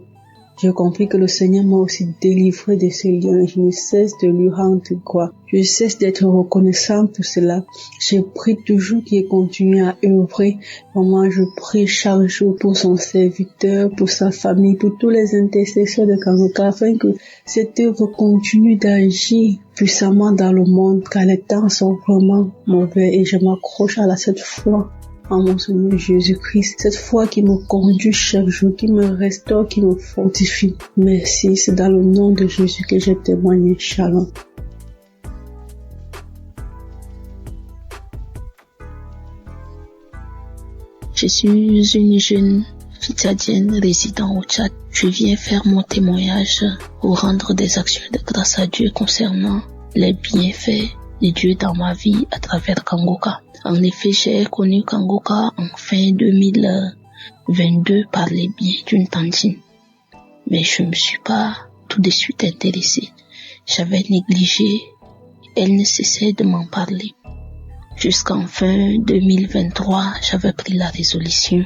j'ai compris que le Seigneur m'a aussi délivré de ce lien. Je ne cesse de lui rendre gloire. Je cesse d'être reconnaissant pour cela. Je prie toujours qu'il continue à œuvrer. Vraiment, je prie chaque jour pour son serviteur, pour sa famille, pour tous les intercesseurs de Kangoka, afin que cette œuvre continue d'agir puissamment dans le monde, car les temps sont vraiment mauvais et je m'accroche à cette foi en mon Seigneur Jésus-Christ, cette foi qui me conduit chaque jour, qui me restaure, qui me fortifie. Merci, c'est dans le nom de Jésus que j'ai témoigné. Shalom. Je suis une jeune fitadienne résidant au Tchad. Je viens faire mon témoignage pour rendre des actions de grâce à Dieu concernant les bienfaits de Dieu dans ma vie à travers Kangoka. En effet, j'ai connu Kangoka en fin 2022 par les biais d'une tantine. Mais je ne me suis pas tout de suite intéressée. J'avais négligé. Elle ne cessait de m'en parler. Jusqu'en fin 2023, j'avais pris la résolution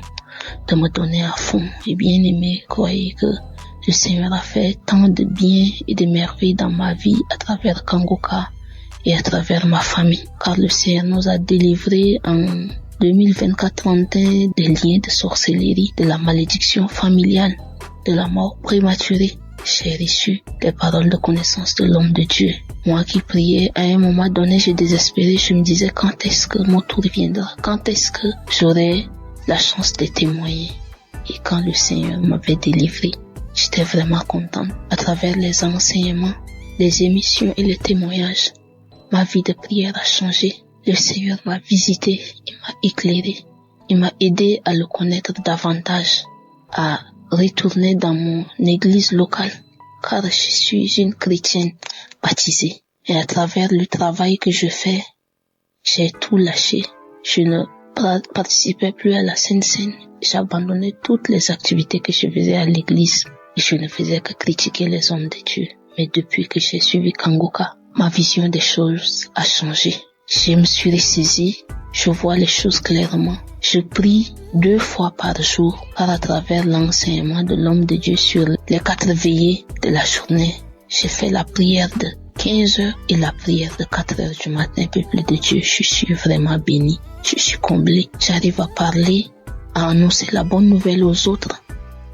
de me donner à fond. Et bien aimé, croyez que le Seigneur a fait tant de bien et de merveilles dans ma vie à travers Kangoka et à travers ma famille, car le Seigneur nous a délivrés en 2024-31 des liens de sorcellerie, de la malédiction familiale, de la mort prématurée. J'ai reçu les paroles de connaissance de l'homme de Dieu. Moi qui priais, à un moment donné, je désespérais, je me disais quand est-ce que mon tour viendra, quand est-ce que j'aurai la chance de témoigner. Et quand le Seigneur m'avait délivré, j'étais vraiment contente. À travers les enseignements, les émissions et les témoignages, ma vie de prière a changé. Le Seigneur m'a visité, il m'a éclairé, il m'a aidé à le connaître davantage, à retourner dans mon église locale, car je suis une chrétienne baptisée. Et à travers le travail que je fais, j'ai tout lâché. Je ne participais plus à la Sainte Seine. J'ai abandonné toutes les activités que je faisais à l'église. Et je ne faisais que critiquer les hommes de Dieu. Mais depuis que j'ai suivi Kangoka, ma vision des choses a changé. Je me suis ressaisie, je vois les choses clairement. Je prie 2 fois par jour, car à travers l'enseignement de l'homme de Dieu sur les 4 veillées de la journée, j'ai fait la prière de 15 heures et la prière de 4 heures du matin. Peuple de Dieu, je suis vraiment béni, je suis comblé. J'arrive à parler, à annoncer la bonne nouvelle aux autres.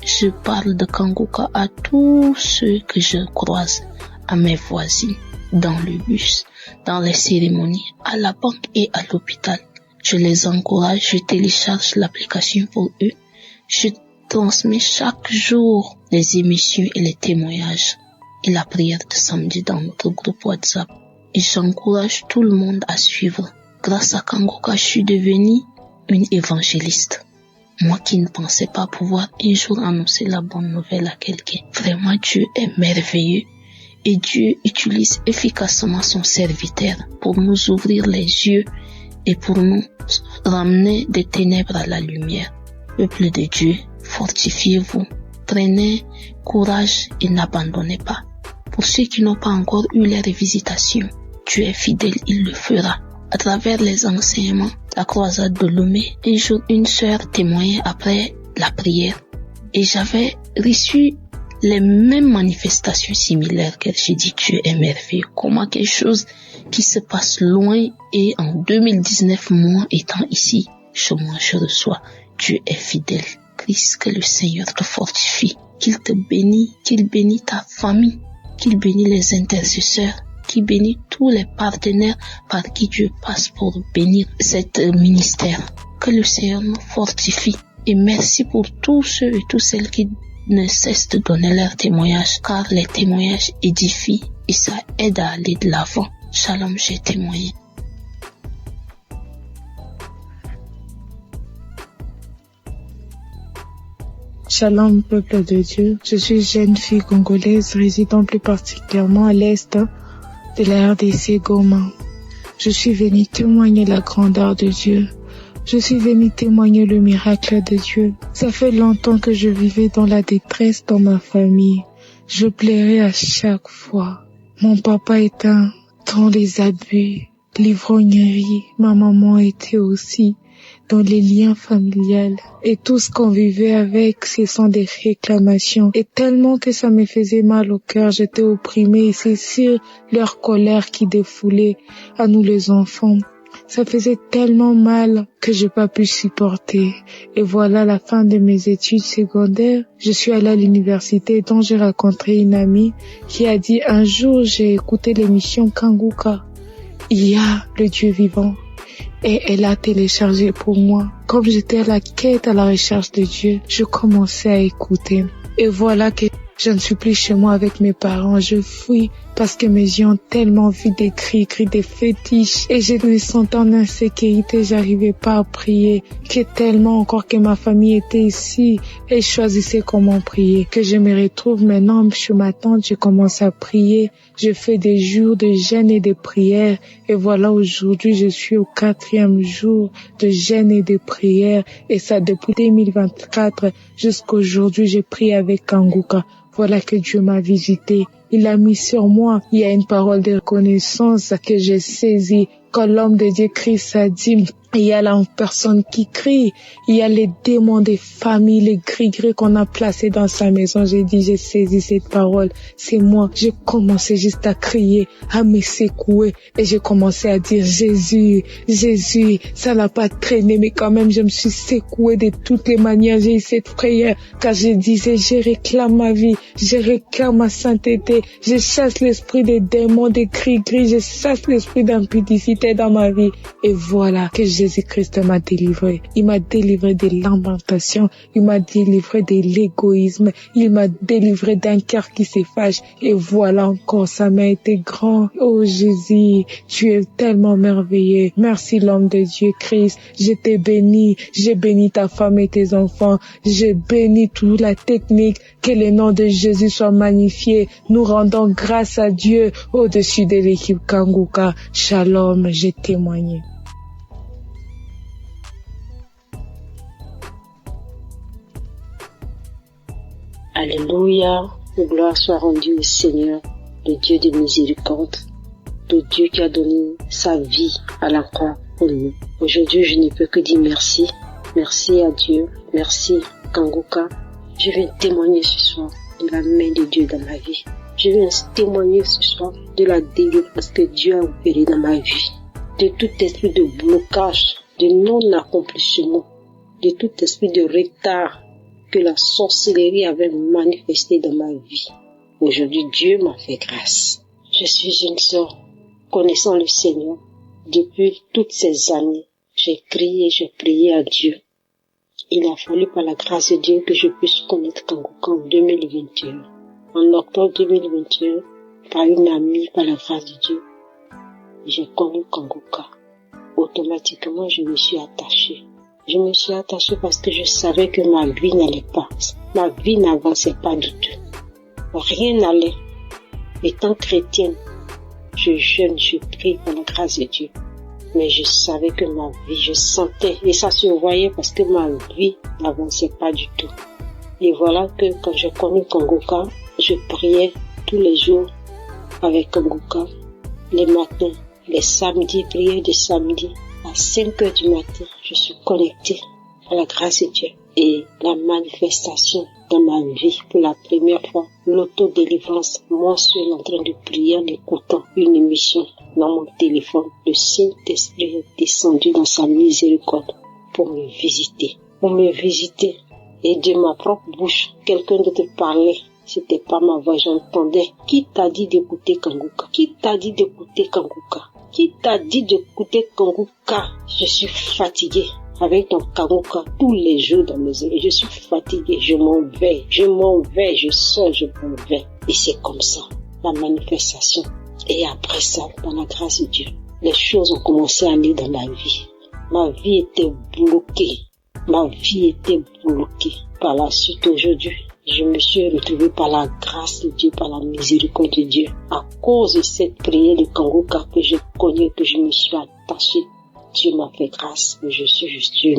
Je parle de Kangoka à tous ceux que je croise, à mes voisines, dans le bus, dans les cérémonies, à la banque et à l'hôpital. Je les encourage, je télécharge l'application pour eux. Je transmets chaque jour les émissions et les témoignages et la prière de samedi dans notre groupe WhatsApp. Et j'encourage tout le monde à suivre. Grâce à Kangoka, je suis devenue une évangéliste. Moi qui ne pensais pas pouvoir un jour annoncer la bonne nouvelle à quelqu'un. Vraiment, Dieu est merveilleux. Et Dieu utilise efficacement son serviteur pour nous ouvrir les yeux et pour nous ramener des ténèbres à la lumière. Peuple de Dieu, fortifiez-vous, prenez courage et n'abandonnez pas. Pour ceux qui n'ont pas encore eu les visitations, Dieu est fidèle, il le fera. À travers les enseignements, la croisade de Lomé, un jour une sœur témoignait après la prière et j'avais reçu les mêmes manifestations similaires que j'ai dit. Dieu est merveilleux. Comment quelque chose qui se passe loin et en 2019, moi étant ici, je reçois. Dieu est fidèle. Christ, que le Seigneur te fortifie, qu'il te bénisse, qu'il bénisse ta famille, qu'il bénisse les intercesseurs, qu'il bénisse tous les partenaires par qui Dieu passe pour bénir cet ministère. Que le Seigneur nous fortifie. Et merci pour tous ceux et toutes celles qui ne cessent de donner leur témoignage, car les témoignages édifient et ça aide à aller de l'avant. Shalom, j'ai témoigné. Shalom, peuple de Dieu. Je suis jeune fille congolaise résidant plus particulièrement à l'est de la RDC Goma. Je suis venue témoigner la grandeur de Dieu. Je suis venue témoigner le miracle de Dieu. Ça fait longtemps que je vivais dans la détresse dans ma famille. Je pleurais à chaque fois. Mon papa était dans les abus, l'ivrognerie. Ma maman était aussi dans les liens familiales. Et tout ce qu'on vivait avec, ce sont des réclamations. Et tellement que ça me faisait mal au cœur, j'étais opprimée. Et c'est sur leur colère qui défoulait à nous les enfants. Ça faisait tellement mal que j'ai pas pu supporter. Et voilà la fin de mes études secondaires. Je suis allée à l'université dont j'ai rencontré une amie qui a dit un jour j'ai écouté l'émission Kanguka. Il y a le Dieu vivant. Et elle a téléchargé pour moi. Comme j'étais à la quête, à la recherche de Dieu, je commençais à écouter. Et voilà que je ne suis plus chez moi avec mes parents. Je fuis parce que mes yeux ont tellement vu des cris, des fétiches. Et je me sentais en insécurité, j'arrivais pas à prier. Que tellement encore que ma famille était ici et je choisissais comment prier. Que je me retrouve maintenant chez ma tante, je commence à prier. Je fais des jours de jeûne et de prières. Et voilà, aujourd'hui, je suis au 4e jour de jeûne et de prières. Et ça, depuis 2024 jusqu'à aujourd'hui, je prie avec Kanguka. Voilà que Dieu m'a visité. Il a mis sur moi. Il y a une parole de reconnaissance que j'ai saisie. Quand l'homme de Dieu crie, ça dit, il y a la personne qui crie. Il y a les démons des familles, les gris-gris qu'on a placés dans sa maison. J'ai dit, j'ai saisi cette parole. C'est moi. J'ai commencé juste à crier, à me secouer. Et j'ai commencé à dire, Jésus, Jésus. Ça n'a pas traîné, mais quand même, je me suis secouée de toutes les manières. J'ai eu cette prière. Car je disais, je réclame ma vie. Je réclame ma sainteté. Je chasse l'esprit des démons, des gris-gris. Je chasse l'esprit d'impudicité dans ma vie. Et voilà que Jésus-Christ m'a délivré. Il m'a délivré de lamentation. Il m'a délivré de l'égoïsme. Il m'a délivré d'un cœur qui se fâche. Et voilà encore, ça m'a été grand. Oh Jésus, tu es tellement merveilleux. Merci l'homme de Dieu Christ. Je t'ai béni. J'ai béni ta femme et tes enfants. J'ai béni toute la technique. Que le nom de Jésus soit magnifié. Nous rendons grâce à Dieu au-dessus de l'équipe Kanguka. Shalom, j'ai témoigné. Alléluia, gloire soit rendue au Seigneur, le Dieu de miséricorde, le Dieu qui a donné sa vie à la croix pour nous. Aujourd'hui, je ne peux que dire merci. Merci à Dieu, merci Kanguka. Je viens témoigner ce soir de la main de Dieu dans ma vie. Je viens témoigner ce soir de la délivrance que Dieu a opérée dans ma vie. De tout esprit de blocage, de non-accomplissement, de tout esprit de retard que la sorcellerie avait manifesté dans ma vie. Aujourd'hui, Dieu m'a fait grâce. Je suis une sœur connaissant le Seigneur. Depuis toutes ces années, j'ai crié, j'ai prié à Dieu. Il a fallu par la grâce de Dieu que je puisse connaître Kanguka en 2021. En octobre 2021, par une amie, par la grâce de Dieu, j'ai connu Kanguka. Automatiquement, je me suis attachée. Je me suis attachée parce que je savais que ma vie n'allait pas. Ma vie n'avançait pas du tout. Rien n'allait. Étant chrétienne, je jeûne, je prie par la grâce de Dieu. Mais je savais que ma vie, je sentais, et ça se voyait parce que ma vie n'avançait pas du tout. Et voilà que quand j'ai connu Kanguka, je priais tous les jours avec Kanguka, les matins, les samedis, prière de samedi. À 5 heures du matin, je suis connectée à la grâce de Dieu. Et la manifestation dans ma vie, pour la première fois, l'autodélivrance, moi seul en train de prier en écoutant une émission dans mon téléphone. Le Saint-Esprit est descendu dans sa miséricorde pour me visiter. Et de ma propre bouche, quelqu'un d'autre parlait. C'était pas ma voix, j'entendais. Qui t'a dit d'écouter Kanguka? Qui t'a dit d'écouter Kanguka? Qui t'a dit d'écouter Kanguka? Je suis fatiguée avec ton Kanguka tous les jours dans mes oreilles. Je suis fatiguée, je m'en vais, je sors, je m'en vais. Et c'est comme ça, la manifestation. Et après ça, par la grâce de Dieu, les choses ont commencé à aller dans ma vie. Ma vie était bloquée. par la suite, aujourd'hui, je me suis retrouvée par la grâce de Dieu, par la miséricorde de Dieu. À cause de cette prière de Kangoka que je connais, que je me suis attachée, Dieu m'a fait grâce. Je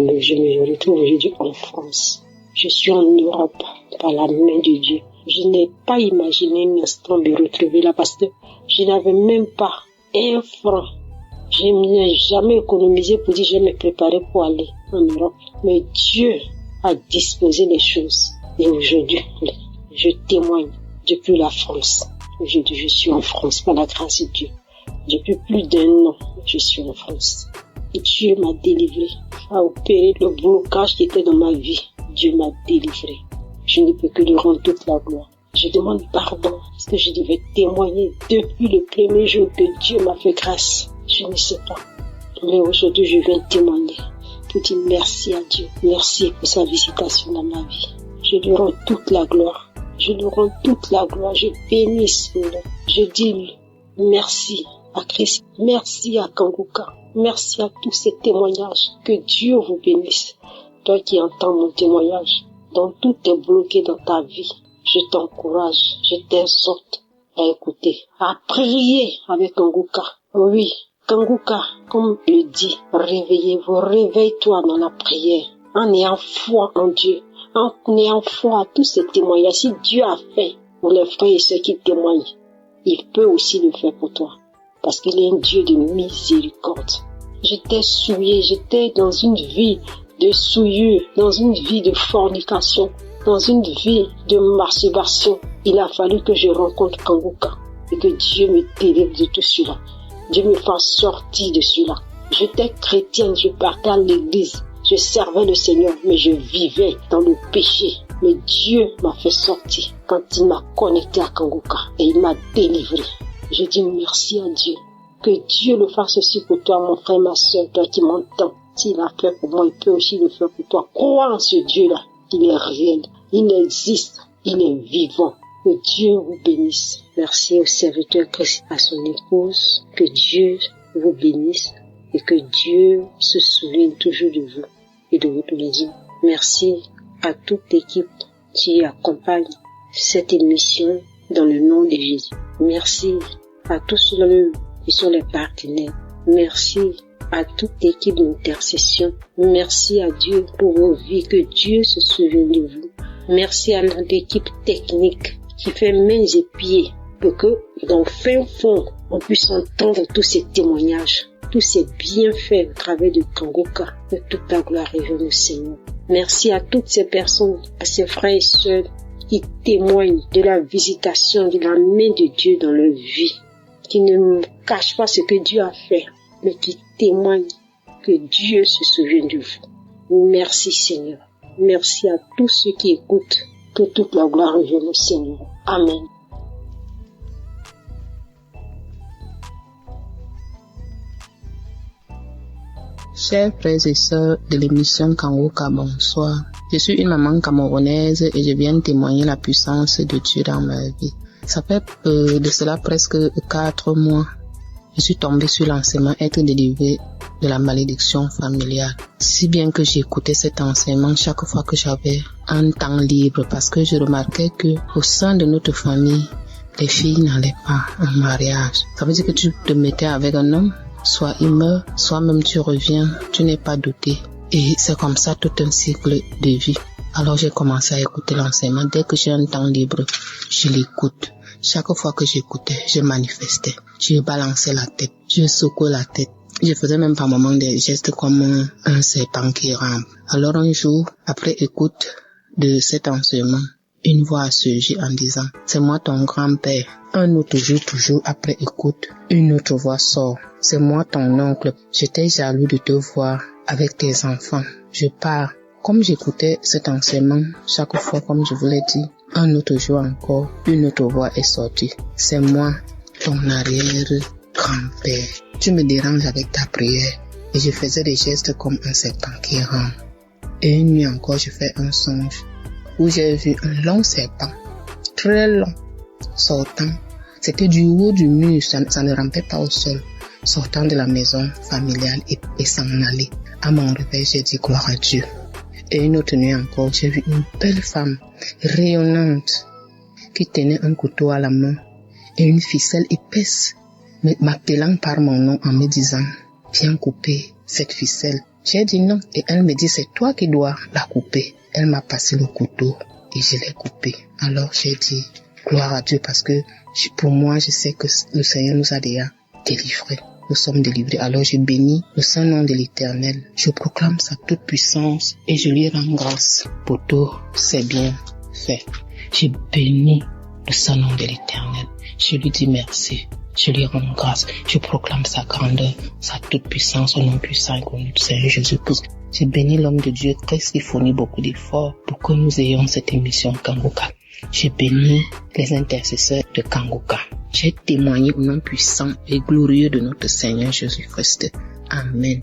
me retrouve aujourd'hui en France. Je suis en Europe par la main de Dieu. Je n'ai pas imaginé un instant me retrouver là parce que je n'avais même pas un franc. Je n'ai jamais économisé pour dire je vais me préparer pour aller en Europe. Mais Dieu a disposé les choses. Et aujourd'hui, je témoigne depuis la France. Aujourd'hui, je suis en France par la grâce de Dieu. Depuis plus d'un an, je suis en France. Et Dieu m'a délivré, a opéré le blocage qui était dans ma vie. Dieu m'a délivré. Je ne peux que lui rendre toute la gloire. Je demande pardon parce que je devais témoigner depuis le premier jour que Dieu m'a fait grâce. Je ne sais pas. Mais aujourd'hui, je viens témoigner pour dire merci à Dieu. Merci pour sa visitation dans ma vie. Je lui rends toute la gloire. Je lui rends toute la gloire. Je bénis son nom. Je dis merci à Christ. Merci à Kangoka. Merci à tous ces témoignages. Que Dieu vous bénisse. Toi qui entends mon témoignage, dont tout est bloqué dans ta vie, je t'encourage, je t'exhorte à écouter, à prier avec Kangoka. Oui, Kangoka, comme le dit, réveillez-vous, réveille-toi dans la prière, en ayant foi en Dieu, en ayant foi à tous ces témoignages. Si Dieu a fait pour les frères et ceux qui témoignent, il peut aussi le faire pour toi, parce qu'il est un Dieu de miséricorde. J'étais souillée, j'étais dans une vie de souillure, dans une vie de fornication, dans une vie de masturbation. Il a fallu que je rencontre Kangoka et que Dieu me délivre de tout cela. Dieu me fasse sortir de cela. J'étais chrétienne, je partais à l'église, je servais le Seigneur, mais je vivais dans le péché. Mais Dieu m'a fait sortir quand il m'a connecté à Kangoka et il m'a délivré. Je dis merci à Dieu. Que Dieu le fasse aussi pour toi, mon frère, ma soeur, toi qui m'entends. S'il a fait pour moi, il peut aussi le faire pour toi. Crois en ce Dieu-là. Il est réel. Il existe. Il est vivant. Que Dieu vous bénisse. Merci au serviteur Christ, à son épouse. Que Dieu vous bénisse et que Dieu se souvienne toujours de vous et de votre maison. Merci à toute l'équipe qui accompagne cette émission dans le nom de Jésus. Merci à tous ceux qui sont les partenaires. Merci à toute l'équipe d'intercession. Merci à Dieu pour vos vies, que Dieu se souvienne de vous. Merci à notre équipe technique qui fait mains et pieds pour que dans le fin fond, on puisse entendre tous ces témoignages, tous ces bienfaits au travers de Kangoka. Que toute la gloire revienne au Seigneur. Merci à toutes ces personnes, à ces frères et sœurs qui témoignent de la visitation de la main de Dieu dans leur vie, qui ne cachent pas ce que Dieu a fait, mais qui témoignent que Dieu se souvient de vous. Merci Seigneur. Merci à tous ceux qui écoutent. Que toute la gloire revienne au Seigneur. Amen. Chers frères et sœurs de l'émission Kangoka, bonsoir. Je suis une maman camerounaise et je viens témoigner la puissance de Dieu dans ma vie. Ça fait de cela presque 4 mois. Je suis tombée sur l'enseignement être délivrée de la malédiction familiale. Si bien que j'écoutais cet enseignement chaque fois que j'avais un temps libre parce que je remarquais que au sein de notre famille, les filles n'allaient pas en mariage. Ça veut dire que tu te mettais avec un homme, soit il meurt, soit même tu reviens, tu n'es pas doté. Et c'est comme ça tout un cycle de vie. Alors j'ai commencé à écouter l'enseignement. Dès que j'ai un temps libre, je l'écoute. Chaque fois que j'écoutais, je manifestais. Je balançais la tête, je secouais la tête. Je faisais même par moments des gestes comme un serpent qui rampe. Alors un jour, après écoute de cet enseignement, une voix a surgi en disant « C'est moi ton grand-père ». Un autre jour, toujours après écoute, une autre voix sort « C'est moi ton oncle, j'étais jaloux de te voir avec tes enfants, je pars ». Comme j'écoutais cet enseignement, chaque fois, comme je vous l'ai dit, un autre jour encore, une autre voix est sortie. C'est moi, ton arrière-grand-père. Tu me déranges avec ta prière. Et je faisais des gestes comme un serpent qui rampe. Et une nuit encore, je fais un songe où j'ai vu un long serpent, très long, sortant. C'était du haut du mur, ça ne rampait pas au sol, sortant de la maison familiale et s'en aller. À mon réveil, j'ai dit gloire à Dieu. Et une autre nuit encore, j'ai vu une belle femme rayonnante qui tenait un couteau à la main et une ficelle épaisse, m'appelant par mon nom en me disant « Viens couper cette ficelle ». J'ai dit non et elle me dit « C'est toi qui dois la couper ». Elle m'a passé le couteau et je l'ai coupé. Alors j'ai dit « Gloire à Dieu » parce que pour moi, je sais que le Seigneur nous a déjà délivrés. Nous sommes délivrés. Alors je bénis le saint nom de l'Éternel. Je proclame sa toute puissance et je lui rends grâce pour tout c'est bien fait. Je bénis le saint nom de l'Éternel. Je lui dis merci. Je lui rends grâce. Je proclame sa grandeur, sa toute puissance au nom puissant et connu du Seigneur Jésus-Christ. Je bénis l'homme de Dieu qui fournit beaucoup d'efforts pour que nous ayons cette émission Kangoka. J'ai béni les intercesseurs de Kangoka. J'ai témoigné au nom puissant et glorieux de notre Seigneur Jésus-Christ. Amen.